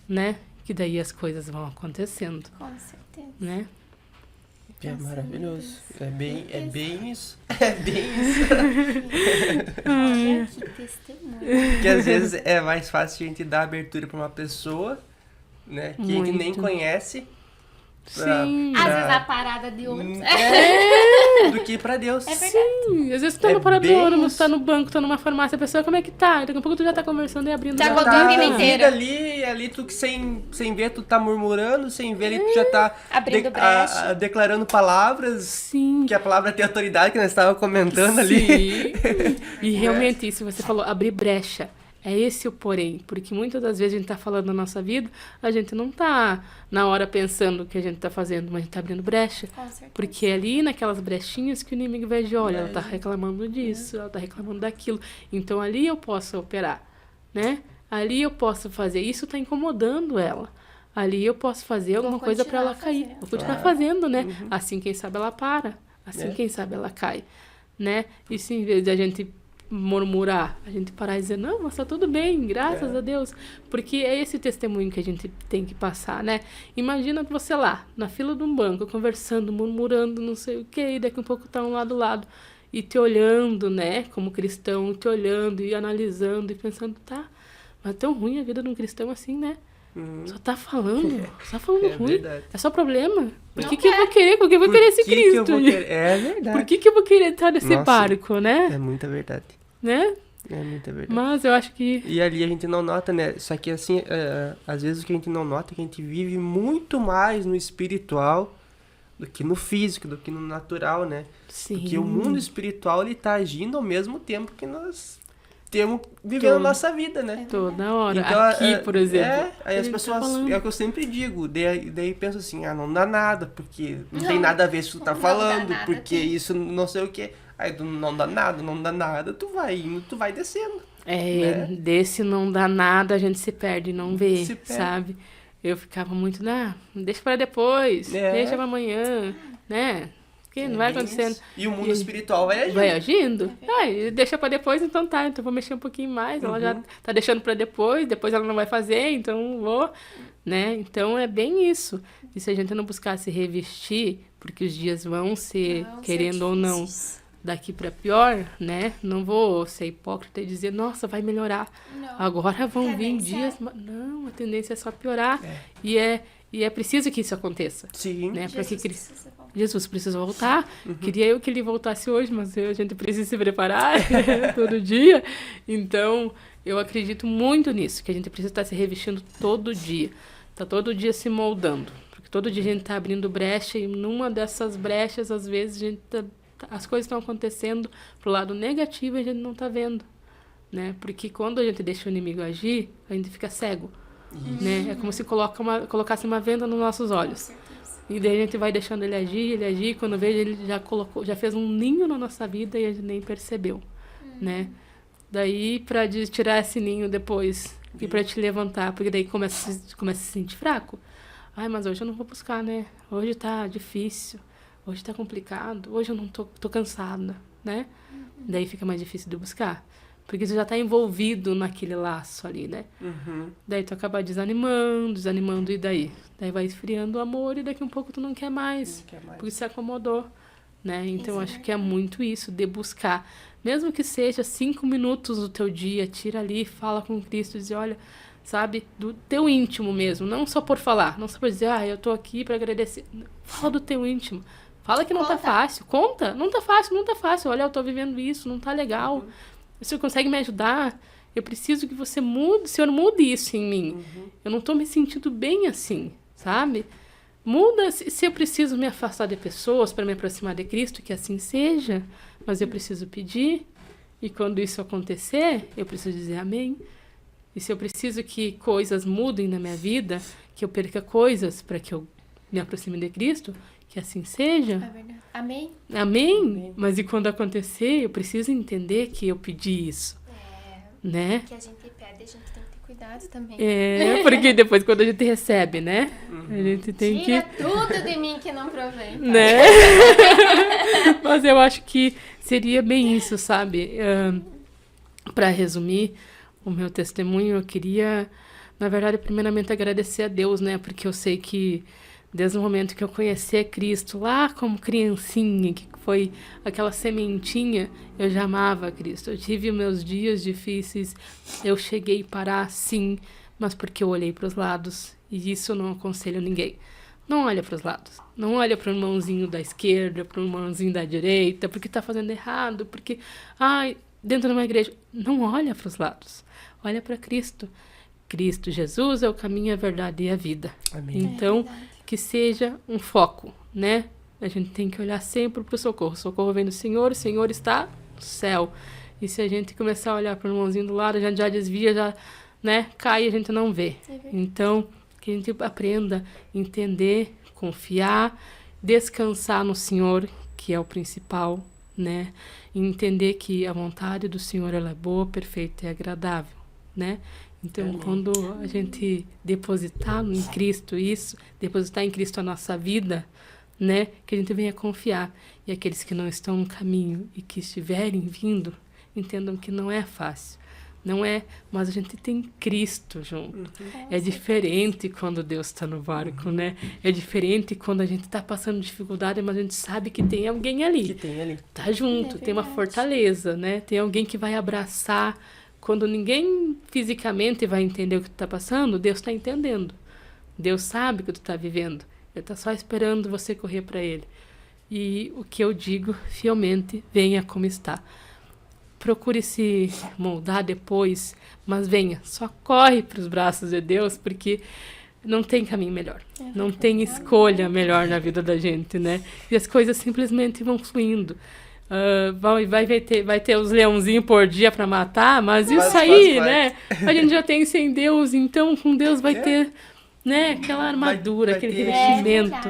né? Que daí as coisas vão acontecendo. Com certeza. Né? É maravilhoso. É bem isso. É bem isso. Olha que testemunho. Porque às vezes é mais fácil a gente dar abertura pra uma pessoa, né? Que a gente nem conhece. Sim. Às vezes a parada de outros. Do que pra Deus. É verdade. Sim, às vezes tu tá no parada do bem ônibus, isso. tá no banco, tá numa farmácia, a pessoa, como é que tá? Daqui a pouco tu já tá conversando e abrindo Já a botou boca. a vida inteira. Ali tu que sem ver, tu tá murmurando, sem ver, ali tu já tá Abrindo brecha. declarando palavras. Sim. Que a palavra tem autoridade, que nós estávamos comentando ali. Sim. E realmente, isso você falou, abrir brecha. É esse o porém. Porque muitas das vezes a gente tá falando na nossa vida, a gente não tá na hora pensando o que a gente tá fazendo, mas a gente tá abrindo brecha. Com certeza. Porque é ali naquelas brechinhas que o inimigo vai de olha, ela tá reclamando disso, ela tá reclamando daquilo. Então ali eu posso operar, né? Ali eu posso fazer. Isso tá incomodando ela. Ali eu posso fazer alguma coisa para ela cair. fazendo. Vou continuar fazendo, né? Assim, quem sabe ela para. Assim, quem sabe ela cai, né? E se em vez de a gente murmurar, a gente parar e dizer, não, mas tá tudo bem, graças a Deus. Porque é esse testemunho que a gente tem que passar, né? Imagina você lá, na fila de um banco, conversando, murmurando, não sei o quê, e daqui a um pouco tá um lado do lado, e te olhando, né, como cristão, te olhando e analisando e pensando, tá, mas é tão ruim a vida de um cristão assim, né? Só tá falando ruim. Verdade. É só problema. Por que eu vou querer? Por que eu vou querer esse Que Cristo? eu vou querer? É verdade. Por que eu vou querer estar nesse Nossa. barco, né? É muita verdade. Né? É muita verdade. Mas eu acho que... E ali a gente não nota, né? Só que assim, às vezes o que a gente não nota é que a gente vive muito mais no espiritual do que no físico, do que no natural, né? Sim. Porque o mundo espiritual, ele tá agindo ao mesmo tempo que nós temos vivendo a nossa vida, né? Toda hora. Então, Aqui, por exemplo. aí a as gente pessoas, tá falando. é o que eu sempre digo, daí penso assim, não dá nada, porque não tem nada a ver com o que tu tá falando, nada, porque isso não sei o que. Aí tu não dá nada, tu vai indo, tu vai descendo. Né? Desse não dá nada, a gente se perde, não vê, Se perde. sabe? Eu ficava muito, deixa pra depois, deixa pra amanhã, né? Porque não vai acontecendo. E o mundo espiritual vai agindo. Vai agindo? Deixa pra depois, então tá. Então vou mexer um pouquinho mais. Ela já tá deixando pra depois ela não vai fazer, então vou, né? Então é bem isso. E se a gente não buscar se revestir, porque os dias vão ser, querendo ou não, daqui para pior, né? Não vou ser hipócrita e dizer, nossa, vai melhorar. Não. Agora vão vir Tendência dias... Não, a tendência é só piorar. E é preciso que isso aconteça. Sim. Né? Porque precisa voltar. Jesus precisa voltar. Queria eu que ele voltasse hoje, mas a gente precisa se preparar todo dia. Então, eu acredito muito nisso, que a gente precisa estar se revestindo todo dia. Tá todo dia se moldando. Porque todo dia a gente tá abrindo brecha e numa dessas brechas, às vezes, a gente as coisas estão acontecendo pro lado negativo e a gente não tá vendo. Né? Porque quando a gente deixa o inimigo agir, a gente fica cego. Né? É como se colocasse uma venda nos nossos Com olhos. certeza. E daí a gente vai deixando ele agir, quando vejo ele já fez um ninho na nossa vida e a gente nem percebeu, né? Daí para tirar esse ninho depois e para te levantar, porque daí começa a se sentir fraco. Ai, mas hoje eu não vou buscar, né? Hoje tá difícil, hoje tá complicado, hoje eu não tô cansada, né? Daí fica mais difícil de buscar. Porque você já tá envolvido naquele laço ali, né? Daí tu acaba desanimando, e daí? Daí vai esfriando o amor e daqui um pouco tu não quer mais. Porque se acomodou, né? Então, acho que é muito isso, de buscar. Mesmo que seja 5 minutos do teu dia, tira ali, fala com Cristo, diz, olha, sabe, do teu íntimo mesmo. Não só por falar, não só por dizer, eu tô aqui pra agradecer. Fala do teu íntimo. Fala que não tá fácil. Conta. Não tá fácil. Olha, eu tô vivendo isso, não tá legal. O senhor consegue me ajudar? Eu preciso que você mude, o senhor mude isso em mim. Eu não tô me sentindo bem assim, sabe? Muda, se eu preciso me afastar de pessoas para me aproximar de Cristo, que assim seja, mas eu preciso pedir, e quando isso acontecer, eu preciso dizer amém. E se eu preciso que coisas mudem na minha vida, que eu perca coisas para que eu me aproxime de Cristo, que assim seja. É verdade. Amém? Amém? Mas e quando acontecer, eu preciso entender que eu pedi isso. Né? Que a gente pede, a gente tem que ter cuidado também. Porque depois quando a gente recebe, né? A gente tem Tira que... tudo de mim que não provém. Né? Mas eu acho que seria bem isso, sabe? Para resumir o meu testemunho, eu queria, na verdade, primeiramente agradecer a Deus, né? Porque eu sei que desde o momento que eu conheci a Cristo, lá como criancinha, que foi aquela sementinha, eu já amava a Cristo. Eu tive meus dias difíceis, eu cheguei a parar, sim, mas porque eu olhei para os lados, e isso eu não aconselho ninguém. Não olha para os lados, não olha para o irmãozinho da esquerda, para o irmãozinho da direita, porque está fazendo errado, porque, dentro de uma igreja, não olha para os lados, olha para Cristo. Cristo, Jesus é o caminho, a verdade e a vida. Amém. Então, que seja um foco, né? A gente tem que olhar sempre para o socorro. O socorro vem do Senhor, o Senhor está no céu. E se a gente começar a olhar para o irmãozinho do lado, a gente já desvia, já, né, cai e a gente não vê. Então, que a gente aprenda a entender, confiar, descansar no Senhor, que é o principal, né? E entender que a vontade do Senhor ela é boa, perfeita e agradável, né? Então, quando a gente depositar em Cristo isso, depositar em Cristo a nossa vida, né, que a gente venha confiar. E aqueles que não estão no caminho e que estiverem vindo, entendam que não é fácil. Não é, mas a gente tem Cristo junto. É diferente quando Deus está no barco, né? É diferente quando a gente está passando dificuldade, mas a gente sabe que tem alguém ali. Que tem ali. Tá junto, tem uma fortaleza, né? Tem alguém que vai abraçar. Quando ninguém fisicamente vai entender o que tu tá passando, Deus tá entendendo. Deus sabe o que tu tá vivendo. Ele tá só esperando você correr para Ele. E o que eu digo, fielmente, venha como está. Procure se moldar depois, mas venha. Só corre para os braços de Deus, porque não tem caminho melhor. Não tem escolha melhor na vida da gente, né? E as coisas simplesmente vão fluindo. Vai ter os leãozinhos por dia para matar, mas isso aí, né? A gente já tem sem Deus, então com Deus vai ter, né? Aquela armadura, vai aquele ter revestimento,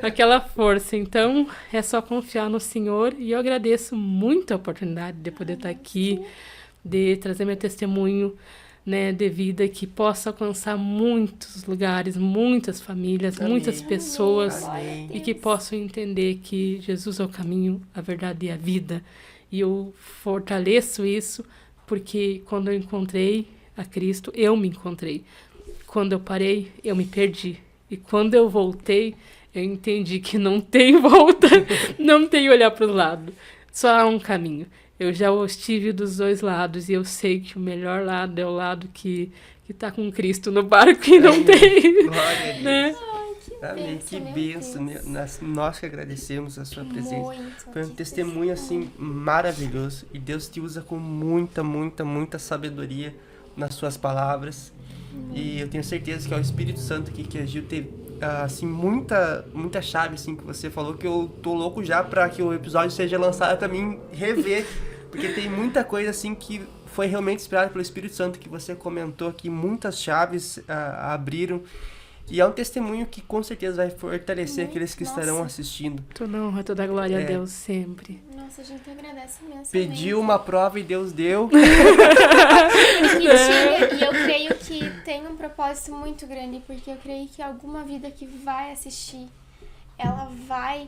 aquela força. Então é só confiar no Senhor e eu agradeço muito a oportunidade de poder estar aqui, de trazer meu testemunho, né, de vida que possa alcançar muitos lugares, muitas famílias, muitas pessoas. Amém. E que possam entender que Jesus é o caminho, a verdade e a vida. E eu fortaleço isso porque quando eu encontrei a Cristo, eu me encontrei. Quando eu parei, eu me perdi. E quando eu voltei, eu entendi que não tem volta, não tem olhar para o lado. só há um caminho. Eu já estive dos dois lados e eu sei que o melhor lado é o lado que tá com Cristo no barco e não tem, Glória a Deus. né? Amém, que bênção. Nós que agradecemos a sua presença. Muito. Foi um que testemunho assim maravilhoso e Deus te usa com muita sabedoria nas suas palavras. E eu tenho certeza que é o Espírito Santo aqui que agiu, teve assim muita chave assim que você falou, que eu tô louco já para que o episódio seja lançado para mim rever, porque tem muita coisa assim que foi realmente inspirada pelo Espírito Santo que você comentou aqui, muitas chaves abriram. E é um testemunho que com certeza vai fortalecer aqueles que estarão assistindo. Toda honra, toda glória a Deus sempre. Nossa, a gente agradece imensamente. Pediu uma prova e Deus deu. E eu creio que tem um propósito muito grande, porque eu creio que alguma vida que vai assistir, ela vai...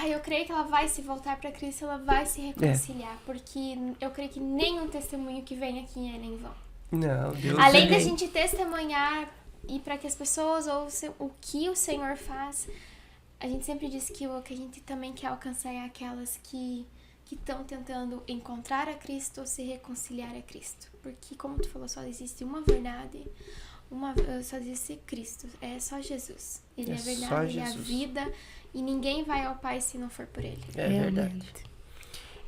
eu creio que ela vai se voltar para Cristo, ela vai se reconciliar, porque eu creio que nenhum testemunho que vem aqui é em vão. Não, Deus Além da gente testemunhar e para que as pessoas ouçam o que o Senhor faz, a gente sempre diz que o que a gente também quer alcançar é aquelas que estão tentando encontrar a Cristo ou se reconciliar a Cristo. Porque, como tu falou, só existe uma verdade, só existe Cristo, é só Jesus. Ele é a verdade, ele é a vida, e ninguém vai ao Pai se não for por Ele. É verdade.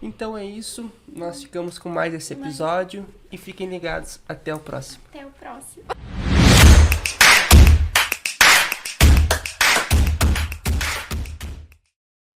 Então é isso, nós ficamos com mais esse episódio e fiquem ligados. Até o próximo. Até o próximo.